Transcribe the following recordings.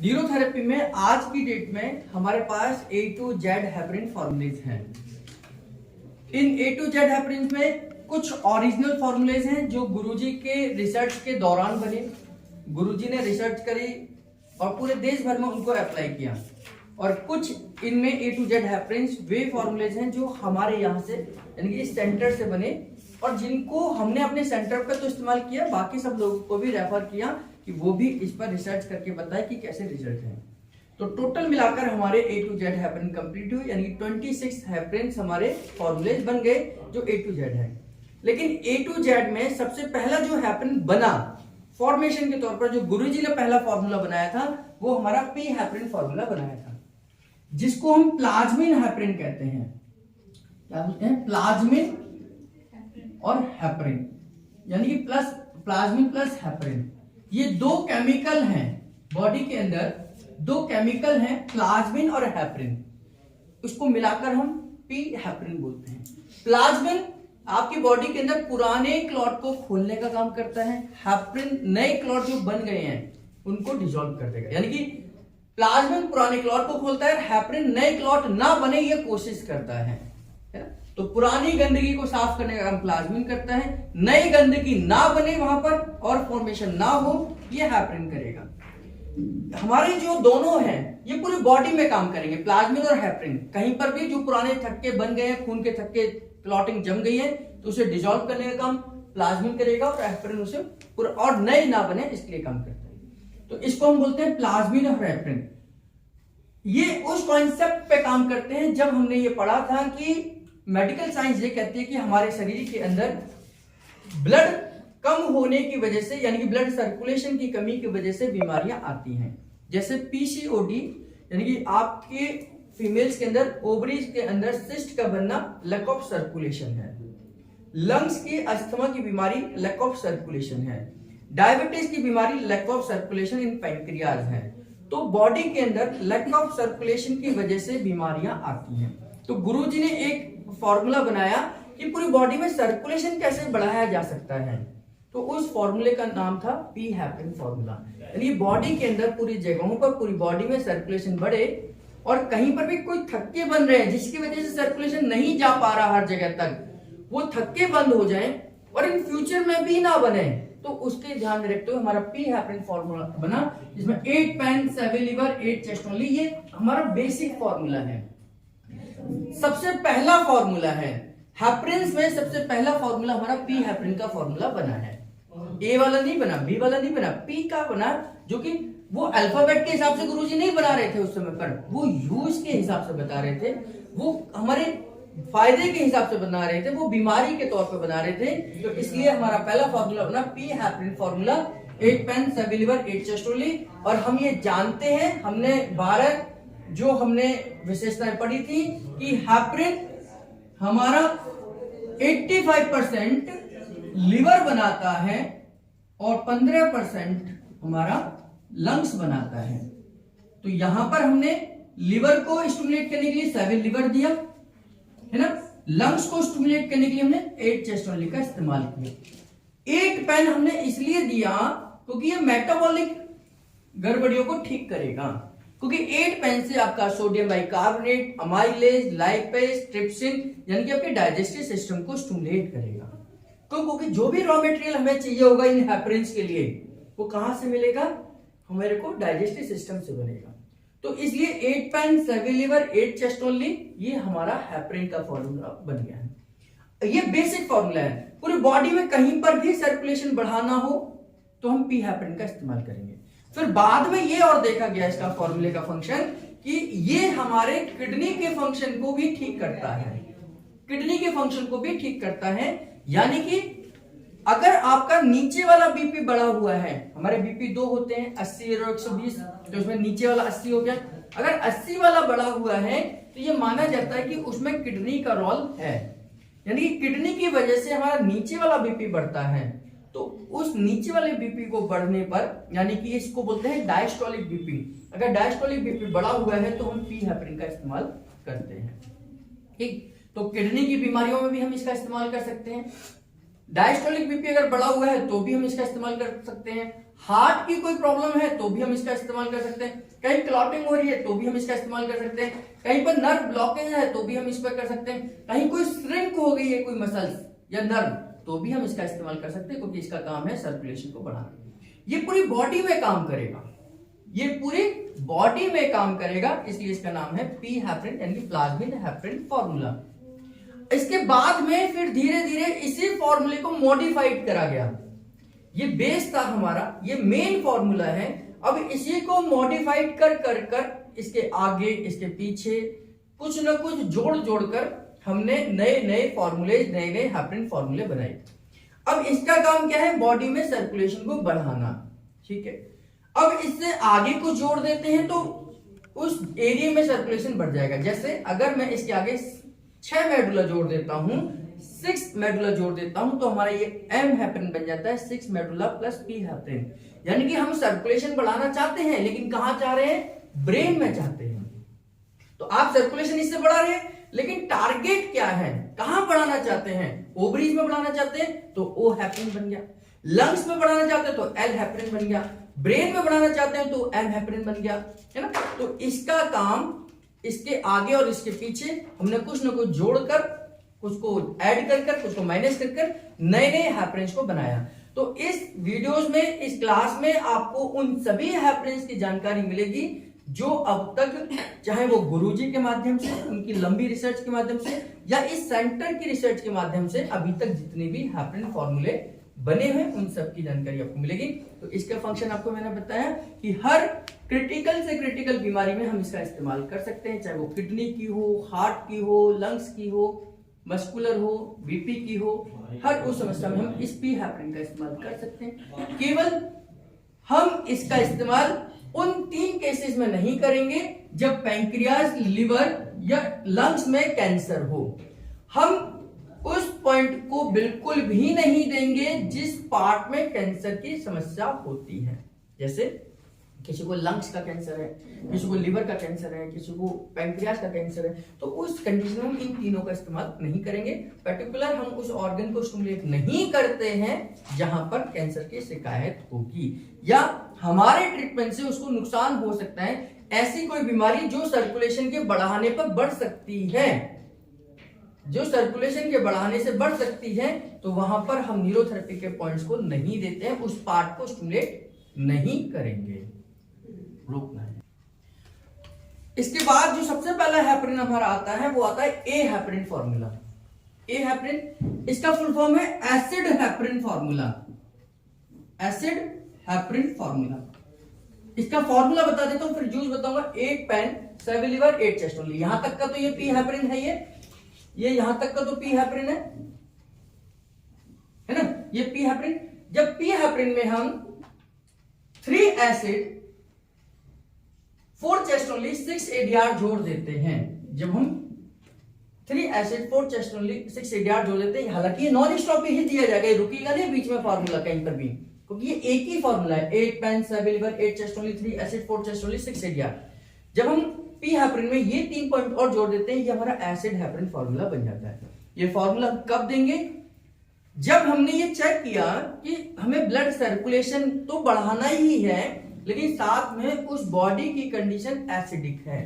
Neurotherapy में आज की डेट में हमारे पास A to Z heparin formulas हैं। इन A to Z हेपरिन में कुछ ओरिजिनल फॉर्मूलेज हैं जो गुरुजी के रिसर्च के दौरान बने, गुरुजी ने रिसर्च करी और पूरे देश भर में उनको अप्लाई किया। और कुछ इनमें A to Z heparin way formulas हैं जो हमारे यहाँ से यानी कि इस सेंटर से बने और जिनको हमने अपने सेंटर पर तो इस्तेमाल किया, बाकी सब लोगों को भी रेफर किया कि वो भी इस पर रिसर्च करके बताए कि कैसे रिजल्ट है। तो टोटल मिलाकर हमारे A to Z heparin complete हुई, यानी 26 हेपरिन हमारे फॉर्मूलेज बन गए जो A to Z है। लेकिन A to Z में सबसे पहला जो हेपरिन बना फॉर्मेशन के तौर पर, जो गुरुजी ने पहला फॉर्मूला बनाया था, वो हमारा P हेपरिन फॉर्मूला बनाया था, जिसको हम प्लाज्मिन हेपरिन कहते हैं। क्या बोलते हैं? प्लाज्मिन और हेपरिन, यानी कि प्लस प्लाज्मिन प्लस हेपरिन। ये दो केमिकल हैं बॉडी के अंदर, दो केमिकल हैं प्लाज्मिन और हेपरिन, उसको मिलाकर हम पी हेपरिन बोलते हैं। प्लाज्मिन आपकी बॉडी के अंदर पुराने क्लॉट को खोलने का काम करता है, हेपरिन नए क्लॉट जो बन गए हैं उनको डिसॉल्व कर देगा। यानी कि प्लाज्मिन पुराने क्लॉट को खोलता है, हेपरिन नए क्लॉट ना बने ये कोशिश करता है। तो पुरानी गंदगी को साफ करने का काम प्लाज्मिन करता है, नई गंदगी ना बने वहां पर और फॉर्मेशन ना हो ये हेपरिन करेगा। हमारे जो दोनों हैं ये पूरी बॉडी में काम करेंगे, प्लाज्मिन और हेपरिन। कहीं पर भी जो पुराने थक्के बन गए हैं, खून के थक्के, क्लॉटिंग जम गई है, तो उसे डिसॉल्व करने का काम प्लाज्मिन करेगा और हेपरिन उसे पूरा और नए ना बने इसके लिए काम करता है। तो इसको हम बोलते हैं प्लाज्मिन और हेपरिन। ये उस कॉन्सेप्ट पे काम करते हैं जब हमने ये पढ़ा था कि मेडिकल साइंस ये कहती है कि हमारे शरीर के अंदर ब्लड कम होने की वजह से, यानी कि ब्लड सर्कुलेशन की कमी की वजह से बीमारियां आती हैं। जैसे पीसीओडी, यानी कि आपके फीमेल्स के अंदर ओवरीज के अंदर सिस्ट का बनना लैक ऑफ सर्कुलेशन है। लंग्स की अस्थमा की बीमारी लैक ऑफ सर्कुलेशन है। डायबिटीज की बीमारी lack of circulation in pancreas है। तो बॉडी के अंदर लैक ऑफ सर्कुलेशन की वजह से बीमारियां आती हैं। तो गुरुजी ने एक फॉर्मूला बनाया कि पूरी बॉडी में सर्कुलेशन कैसे बढ़ाया जा सकता है, तो उस फॉर्मूले का नाम था पी हेपरिन फॉर्मूला। यानी बॉडी के अंदर पूरी जगहों पर, पूरी बॉडी में सर्कुलेशन बढ़े और कहीं पर भी कोई थक्के बन रहे हैं जिसकी वजह से सर्कुलेशन नहीं जा पा रहा हर जगह तक, वो थक्के बंद हो जाएं और इन फ्यूचर में भी ना बने, तो उसके ध्यान में रखते हुए हमारा पी हेपरिन फॉर्मूला बना, जिसमें 8 पेन 7 लीवर 8 चेस्ट ओनली। ये हमारा बेसिक फॉर्मूला है, सबसे पहला फॉर्मूला है। हेपरिन में सबसे पहला फॉर्मूला हमारा पी हेपरिन का फॉर्मूला बना है। ए वाला नहीं बना, बी वाला नहीं बना, पी का बना, जो कि वो अल्फाबेट के हिसाब से गुरुजी नहीं बना रहे थे उस समय पर, वो यूज के हिसाब से बता रहे थे, वो हमारे फायदे के हिसाब से बना रहे थे, वो बीमारी के तौर पर बना रहे थे। तो इसलिए हमारा पहला फॉर्मूला बना P heparin formula, 8 pen 7 liver 8 chest only. और हम ये जानते हैं, हमने 12 जो हमने विशेषताएं पढ़ी थी कि हेपरिन हमारा 85% लिवर बनाता है और 15% हमारा लंग्स बनाता है। तो यहां पर हमने लिवर को स्टिमुलेट करने के लिए 7 लीवर दिया है ना, लंग्स को स्टिमुलेट करने के लिए हमने 8 चेस्ट ओनली का इस्तेमाल किया। 8 पेन हमने इसलिए दिया क्योंकि ये मेटाबॉलिक गड़बड़ियों को ठीक करेगा, क्योंकि 8 पेन से आपका sodium bicarbonate, amylase, lipase, trypsin, यानी कि आपके डाइजेस्टिव सिस्टम को स्टिमुलेट करेगा। क्योंकि जो भी रॉ मटेरियल हमें चाहिए होगा इन हेपरिन्स के लिए, वो कहां से मिलेगा? हमारे को डाइजेस्टिव सिस्टम से बनेगा। तो इसलिए 8 पेन 7 लीवर 8 चेस्ट ओनली, ये हमारा हेपरिन का फॉर्मूला बन गया है। ये बेसिक फॉर्मूला है। पूरी बॉडी में कहीं पर भी सर्कुलेशन बढ़ाना हो तो हम पी हेपरिन का इस्तेमाल करेंगे। फिर बाद में ये और देखा गया इसका फॉर्मूले का फंक्शन कि ये हमारे किडनी के फंक्शन को भी ठीक करता है, किडनी के फंक्शन को भी ठीक करता है। यानी कि अगर आपका नीचे वाला बीपी बढ़ा हुआ है, हमारे बीपी 2 होते हैं 80 और 120, तो उसमें नीचे वाला 80 हो गया। अगर 80 वाला बढ़ा हुआ है तो ये माना जाता है कि उसमें किडनी का रोल है, यानी कि किडनी की वजह से हमारा नीचे वाला बीपी बढ़ता है। तो उस नीचे वाले बीपी को बढ़ने पर, यानी कि इसको बोलते हैं डायस्टोलिक बीपी, अगर डायस्टोलिक बीपी बढ़ा हुआ है तो हम पी हेपरिन का इस्तेमाल करते हैं। ठीक, तो किडनी की बीमारियों में भी हम इसका इस्तेमाल कर सकते हैं। डायस्टोलिक बीपी अगर बढ़ा हुआ है तो भी हम इसका इस्तेमाल कर सकते हैं। हार्ट की कोई प्रॉब्लम है तो भी हम इसका इस्तेमाल कर सकते हैं, कहीं क्लॉटिंग हो रही है तो भी हम इसका इस्तेमाल कर सकते हैं, कहीं पर नर्व ब्लॉकेज है तो भी हम इस पर कर सकते हैं, कहीं कोई श्रिंक हो गई है कोई मसल्स या नर्व तो भी हम इसका इस्तेमाल कर सकते हैं, क्योंकि इसका काम है सर्कुलेशन को बढ़ाना। ये पूरी बॉडी में काम करेगा, ये पूरी बॉडी में काम करेगा, इसलिए इसका नाम है पी हेपरिन यानी कि प्लाज्मिन हेपरिन फॉर्मूला। इसके बाद में फिर धीरे धीरे इसी फॉर्मूले को मॉडिफाइड करा गया। ये बेस था हमारा, ये मेन फॉर्मूला है। अब इसी को मॉडिफाइड कर कर कर इसके आगे इसके पीछे कुछ ना कुछ जोड़ जोड़कर हमने नए नए फॉर्मूले, नए नए हेपरिन फॉर्मूले बनाए। अब इसका काम क्या है? बॉडी में सर्कुलेशन को बढ़ाना, ठीक है। अब इससे आगे को जोड़ देते हैं तो उस एरिया में सर्कुलेशन बढ़ जाएगा। जैसे अगर मैं इसके आगे 6 मेडुला जोड़ देता हूं, 6 मेडुला जोड़ देता हूं, तो हमारा ये एम हेपरिन बन जाता है, 6 मेडुला प्लस पी हेपरिन। यानी कि हम सर्कुलेशन बढ़ाना चाहते हैं, लेकिन कहां चाह रहे हैं? ब्रेन में चाहते हैं। तो आप सर्कुलेशन इससे बढ़ा रहे हैं, लेकिन टारगेट क्या है? कहां बढ़ाना चाहते हैं? ओवरीज में बढ़ाना चाहते हैं तो ओ हेपरिन बन गया, लंग्स में बढ़ाना चाहते हैं तो एल हेपरिन बन गया, ब्रेन में बढ़ाना चाहते हैं तो एम हेपरिन बन गया, है ना। तो इसका काम इसके आगे और इसके पीछे हमने कुछ ना कुछ जोड़कर, कुछ को ऐड कर कुछ को माइनस कर नए नए हेपरिन्स को बनाया। तो इस वीडियोस में, इस क्लास में आपको उन सभी हेपरिन्स की जानकारी मिलेगी जो अब तक, चाहे वो गुरुजी के माध्यम से, उनकी लंबी रिसर्च के माध्यम से, या इस सेंटर की रिसर्च के माध्यम से अभी तक जितने भी हेपरिन फॉर्मूले बने हुए उन सब की जानकारी आपको मिलेगी। तो इसका फंक्शन आपको मैंने बताया कि हर क्रिटिकल से क्रिटिकल बीमारी में हम इसका इस्तेमाल कर सकते हैं, चाहे वो किडनी की हो, हार्ट की हो, लंग्स की हो, मस्कुलर हो, बीपी की हो, हर उस समस्या में हम इस पी हेपरिन का इस्तेमाल कर सकते हैं। केवल हम इसका इस्तेमाल उन 3 केसेस में नहीं करेंगे जब पैंक्रियाज, लिवर या लंग्स में कैंसर हो। हम उस पॉइंट को बिल्कुल भी नहीं देंगे जिस पार्ट में कैंसर की समस्या होती है। जैसे किसी को लंग्स का कैंसर है, किसी को लिवर का कैंसर है, किसी को पैंक्रियास का कैंसर है, तो उस कंडीशन में हम इन तीनों का इस्तेमाल नहीं करेंगे। पर्टिकुलर हम उस ऑर्गन को स्टिमुलेट नहीं करते हैं जहां पर कैंसर की शिकायत होगी या हमारे ट्रीटमेंट से उसको नुकसान हो सकता है। ऐसी कोई बीमारी जो सर्कुलेशन के बढ़ाने पर बढ़ सकती है, जो सर्कुलेशन के बढ़ाने से बढ़ सकती है, तो वहां पर हम न्यूरोथेरेपी के पॉइंट्स को नहीं देते हैं, उस पार्ट को स्टिमुलेट नहीं करेंगे, रोकना है। इसके बाद जो सबसे पहला हेपरिन हमारा आता है वो आता है ए हेपरिन फॉर्मूला। ए हेपरिन, इसका फुल फॉर्म है acid heparin formula. Acid heparin formula, इसका फॉर्मूला बता देता हूं, फिर यूज बताऊंगा। 8 पेन 7 लीवर 8 चेस्ट ओनली। यहां तक का तो ये पी हेपरिन है, ये यहां तक का तो पी हेपरिन है ना, ये पी हेपरिन। जब पी हेपरिन में हम 3 एसिड 4 चेस्ट ओनली 6 एडीआर जोड़ देते हैं, जब हम 3 एसिड 4 चेस्ट ओनली 6 एडीआर जोड़ देते हैं, हालांकि नॉन स्टॉप ही दिया जाएगा, ये रुकेगा नहीं बीच में फॉर्मूला कहीं पर भी, क्योंकि ये एक ही फॉर्मूला है। 8 pen 7 liver 8 chest only 3 acid 4 chest only 6 ADR. जब हम पी हेपरिन में ये 3 पॉइंट और जोड़ देते हैं, ये हमारा एसिड हेपरिन फॉर्मूला बन जाता है। ये फॉर्मूला कब देंगे? जब हमने ये चेक किया कि हमें ब्लड सर्कुलेशन तो बढ़ाना ही है, लेकिन साथ में उस बॉडी की कंडीशन एसिडिक है,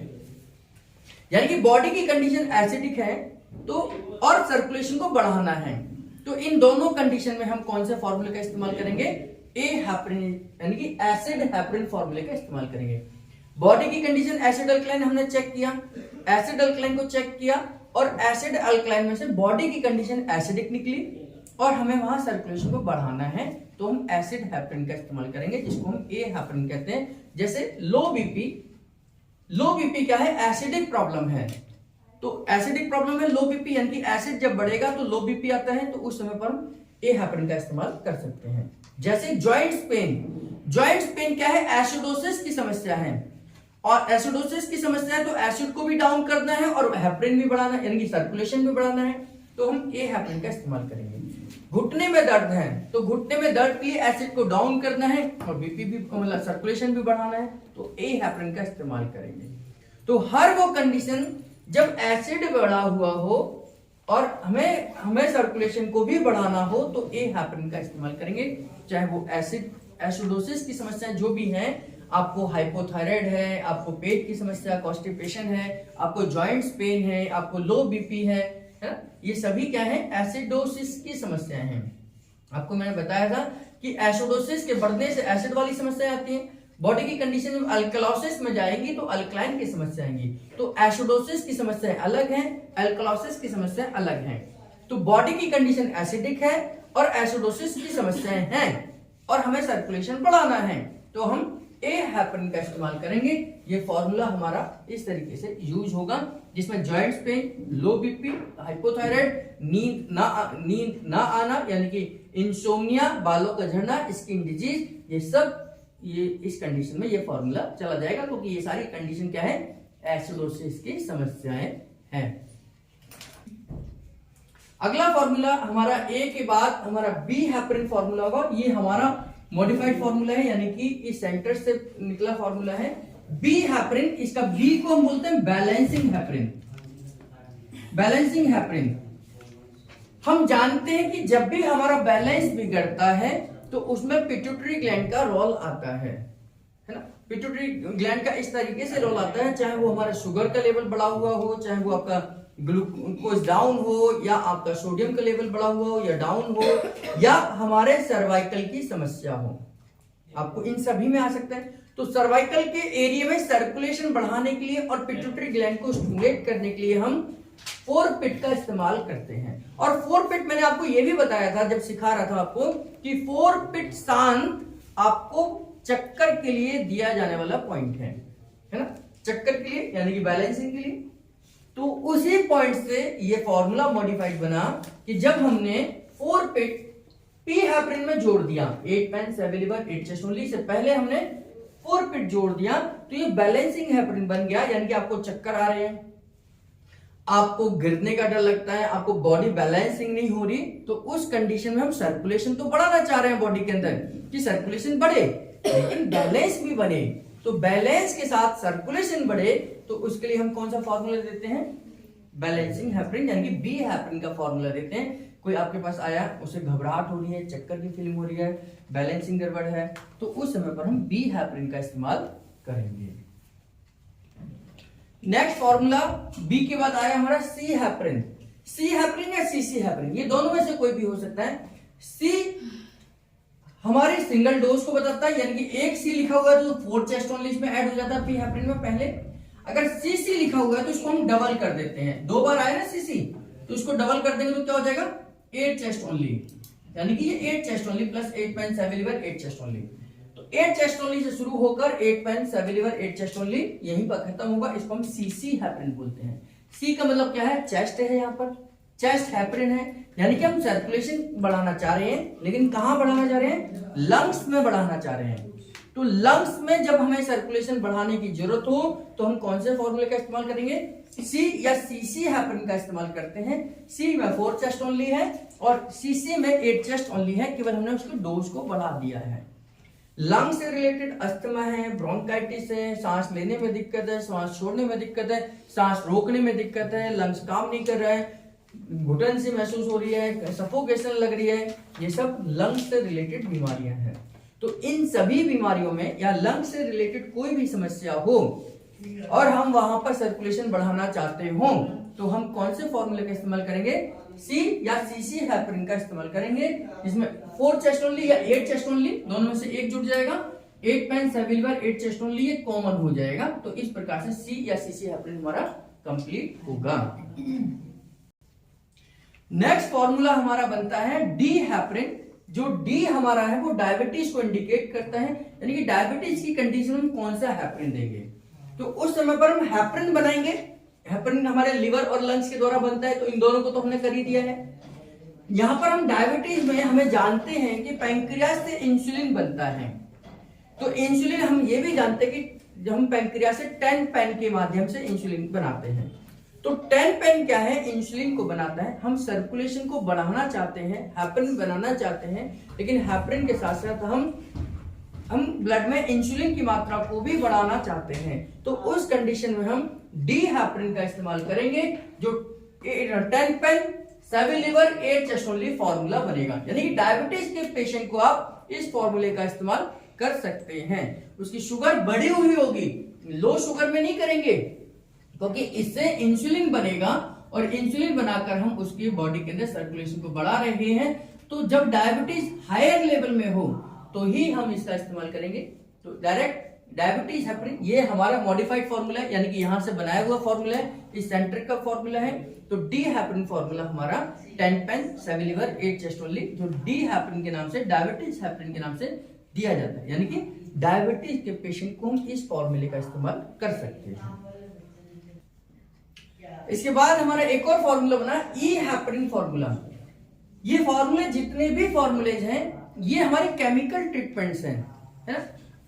यानी कि बॉडी की कंडीशन एसिडिक है तो और सर्कुलेशन को बढ़ाना है, तो इन दोनों कंडीशन में हम कौन से फॉर्मूले का इस्तेमाल करेंगे? ए हेपरिन यानी कि एसिड हेपरिन फॉर्मूले का इस्तेमाल करेंगे। बॉडी की कंडीशन एसिड अल्कलाइन हमने चेक किया, एसिड अल्कलाइन को चेक किया और एसिड अल्कलाइन में से बॉडी की कंडीशन एसिडिक निकली और हमें वहां सर्कुलेशन को बढ़ाना है, तो हम एसिड हेपरिन का इस्तेमाल करेंगे, जिसको हम ए हेपरिन कहते हैं। जैसे लो बीपी क्या है? एसिडिक प्रॉब्लम है, तो एसिडिक प्रॉब्लम है लो बीपी, यानी कि एसिड जब बढ़ेगा तो लो बीपी आता है, तो उस समय पर हम ए हेपरिन का इस्तेमाल कर सकते हैं। जैसे जॉइंट्स पेन क्या है? एसिडोसिस की समस्या है, और एसिडोसिस की समस्या है तो एसिड को भी डाउन करना है और हेपरिन भी बढ़ाना है, यानी कि सर्कुलेशन भी बढ़ाना है, तो हम ए हेपरिन का इस्तेमाल करेंगे। घुटने में दर्द है तो घुटने में दर्द के लिए एसिड को डाउन करना है और बीपी भी, मतलब सर्कुलेशन भी बढ़ाना है, तो ए हेपरिन का इस्तेमाल करेंगे। तो हर वो कंडीशन जब एसिड बढ़ा हुआ हो और हमें सर्कुलेशन को भी बढ़ाना हो, तो ए हेपरिन का इस्तेमाल करेंगे, चाहे वो एसिड एसिडोसिस की समस्याएं जो भी हैं, आपको हाइपोथायराइड है, आपको पेट की समस्या कॉन्स्टिपेशन है, आपको जॉइंट्स पेन है, आपको लो बीपी है ना, ये सभी क्या है, एसिडोसिस की समस्याएं हैं। आपको मैंने बताया था कि एसिडोसिस के बढ़ने से एसिड वाली समस्याएं आती हैं, बॉडी की कंडीशन जब अल्कलोसिस में जाएगी तो अल्कलाइन की समस्या आएंगी। तो एसिडोसिस की समस्याएं अलग हैं, अल्कलोसिस की समस्याएं अलग हैं। तो बॉडी की कंडीशन एसिडिक है और एसिडोसिस की समस्याएं हैं और हमें सर्कुलेशन बढ़ाना है, तो हम ए हेपरिन का इस्तेमाल करेंगे। ये फॉर्मूला हमारा इस तरीके से यूज होगा, जिसमें जॉइंट्स पेन, लो बीपी, हाइपोथायराइड, नींद ना आना यानी कि इंसोम्निया, बालों का झड़ना, स्किन डिजीज, ये सब ये इस कंडीशन में ये फॉर्मूला चला जाएगा, क्योंकि ये सारी कंडीशन क्या है, एसिडोसिस की समस्याएं हैं। अगला फॉर्मूला हमारा ए के बाद हमारा बी हेपरिन फॉर्मूला होगा। ये हमारा मॉडिफाइड फॉर्मूला है, यानी कि इस सेंटर से निकला फॉर्मूला है बी हेपरिन। इसका बी को हम बोलते हैं बैलेंसिंग हेपरिन। बैलेंसिंग हेपरिन हम जानते हैं कि जब भी हमारा बैलेंस बिगड़ता है तो उसमें पिट्यूटरी ग्लैंड का रोल आता है ना। पिट्यूटरी ग्लैंड का इस तरीके से रोल आता है, चाहे वो हमारा शुगर का लेवल बढ़ा हुआ हो, चाहे वो आपका ग्लूकोज डाउन हो, या आपका सोडियम का लेवल बढ़ा हुआ हो या डाउन हो, या हमारे सर्वाइकल की समस्या हो, आपको इन सभी में आ सकता है। तो सर्वाइकल के एरिया में सर्कुलेशन बढ़ाने के लिए और पिट्यूटरी ग्लैंड को स्टिमुलेट करने के लिए हम 4 पिट का इस्तेमाल करते हैं। और 4 पिट मैंने आपको यह भी बताया था जब सिखा रहा था आपको कि 4 पिट शांत आपको चक्कर के लिए दिया जाने वाला पॉइंट है ना, चक्कर के लिए यानी कि बैलेंसिंग के लिए। तो उसी पॉइंट से ये फॉर्मूला मॉडिफाइड बना कि जब हमने 4 पिट पी हेपरिन में जोड़ दिया, 8 pen 7 liver 8 chest only say पहले हमने 4 पिट जोड़ दिया, तो ये बैलेंसिंग हेपरिन बन गया। यानी कि आपको चक्कर आ रहे हैं, आपको गिरने का डर लगता है, आपको बॉडी बैलेंसिंग नहीं हो रही, तो उस कंडीशन में हम सर्कुलेशन तो बढ़ाना चाह रहे हैं बॉडी के अंदर कि सर्कुलेशन बढ़े, लेकिन बैलेंस भी बने। तो बैलेंस के साथ सर्कुलेशन बढ़े, तो उसके लिए हम कौन सा फॉर्मूला देते हैं, बैलेंसिंग हेपरिन यानी कि बी हेपरिन का फॉर्मूला देते हैं। कोई आपके पास आया, उसे घबराहट हो रही है, चक्कर की फीलिंग हो रही है, बैलेंसिंग गड़बड़ है, तो उस समय पर हम बी हेपरिन का इस्तेमाल करेंगे। नेक्स्ट फॉर्मूला बी के बाद आया हमारा सी हेपरिन। सी हेपरिन या सीसी हेपरिन, ये दोनों में से कोई भी हो सकता है। सी हमारे सिंगल डोज को बताता है, यानी कि एक सी लिखा हुआ है तो 4 चेस्ट ओनली इसमें ऐड हो जाता है पी हेपरिन में पहले। अगर सीसी लिखा हुआ है तो इसको हम डबल कर देते हैं, 2 बार आया ना सीसी, तो इसको डबल कर देंगे तो क्या हो जाएगा 8 चेस्ट ओनली, यानी कि ये 8 chest only plus 8 pen 7 liver 8 chest only. तो 8 चेस्ट ओनली से शुरू होकर 8 पेन 7 लिवर 8 चेस्ट ओनली यहीं पर खत्म होगा, इसको हम सीसी हेपरिन बोलते हैं। सी का मतलब क्या है, चेस्ट है, यहाँ पर चेस्ट हेपरिन है, यानी कि हम सर्कुलेशन बढ़ाना चाह रहे हैं, लेकिन कहां बढ़ाना चाह रहे हैं, लंग्स में बढ़ाना चाह रहे हैं। तो लंग्स में जब हमें सर्कुलेशन बढ़ाने की जरूरत हो तो हम कौन से फॉर्मूले का इस्तेमाल करेंगे, सी या सीसी हेपरिन का इस्तेमाल करते हैं। सी में 4 चेस्ट ओनली है और सीसी में 8 चेस्ट ओनली है, केवल हमने उसको डोज को बढ़ा दिया है। लंग से रिलेटेड अस्थमा है, ब्रोंकाइटिस है, सांस लेने में दिक्कत है, सांस छोड़ने में दिक्कत है, सांस रोकने में दिक्कत है, लंग्स काम नहीं कर रहा है, घुटन सी महसूस हो रही है, सफोकेशन लग रही है, ये सब लंग्स से रिलेटेड बीमारियां हैं। तो इन सभी बीमारियों में या लंग्स से रिलेटेड कोई भी समस्या हो और हम वहां पर सर्कुलेशन बढ़ाना चाहते हो, तो हम कौन से फॉर्मूले का इस्तेमाल करेंगे, सी या सीसी हेपरिन का इस्तेमाल करेंगे, जिसमें 4 चेस्ट ओनली या 8 चेस्ट ओनली दोनों में से एक जुड़ जाएगा, 8 पेन 7 लिवर 8 चेस्ट ओनली ये कॉमन हो जाएगा। तो इस प्रकार से सी या सीसी हेपरिन हमारा कंप्लीट होगा। नेक्स्ट फॉर्मूला हमारा बनता है डी हेपरिन। जो डी हमारा है वो डायबिटीज को इंडिकेट करता है, यानी कि डायबिटीज की कंडीशन में कौन सा हेपरिन देंगे, तो उस समय पर हम हेपरिन बनाएंगे। हेपरिन हमारे लिवर और लंग्स के द्वारा बनता है, तो इन दोनों को तो हमने कर ही दिया है। यहां पर हम डायबिटीज में हमें जानते हैं कि पैंक्रियास से इंसुलिन बनता है, तो इंसुलिन हम ये भी जानते हैं कि हम पैंक्रियास से 10 पेन के माध्यम से इंसुलिन बनाते हैं। तो 10 पेन क्या है, इंसुलिन को बनाता है। हम सर्कुलेशन को बढ़ाना चाहते हैं, हेपरिन बनाना चाहते हैं, लेकिन हेपरिन के साथ साथ हम ब्लड में इंसुलिन की मात्रा को भी बढ़ाना चाहते हैं। तो उस कंडीशन में हम डी हेपरिन का इस्तेमाल करेंगे, जो 10 pain 7 liver 8 chest only formula बनेगा। यानी कि डायबिटीज के पेशेंट को आप इस फॉर्मूले का इस्तेमाल कर सकते हैं। उसकी शुगर बढ़ी हुई होगी, लो शुगर में नहीं करेंगे, क्योंकि इससे इंसुलिन बनेगा और इंसुलिन बनाकर हम उसकी बॉडी के अंदर सर्कुलेशन को बढ़ा रहे हैं। तो जब डायबिटीज हायर लेवल में हो तो ही हम इसका इस्तेमाल करेंगे। तो डायरेक्ट डायबिटीज हेपरिन, ये हमारा मॉडिफाइड फॉर्मूला है, यानी कि यहां से बनाया हुआ फॉर्मूला है, इस सेंटर का फॉर्मूला है। तो डी हेपरिन फॉर्मूला हमारा 10 पेन 7 लीवर 8 चेस्ट ओनली, जो डी हेपरिन के नाम से, डायबिटीज हेपरिन के नाम से दिया जाता है, यानी कि डायबिटीज के पेशेंट को हम इस फॉर्मूले का इस्तेमाल कर सकते हैं। इसके बाद हमारा एक और फॉर्मूला बना ई हेपरिन फॉर्मूला। ये फॉर्मूले, जितने भी फॉर्मूलेज हैं, ये हमारे केमिकल ट्रीटमेंट्स हैं, है ना।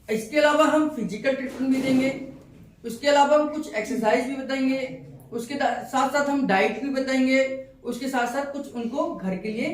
इसके अलावा हम फिजिकल ट्रीटमेंट भी देंगे, उसके अलावा हम कुछ एक्सरसाइज भी बताएंगे, उसके साथ साथ हम डाइट भी बताएंगे, उसके साथ साथ कुछ उनको घर के लिए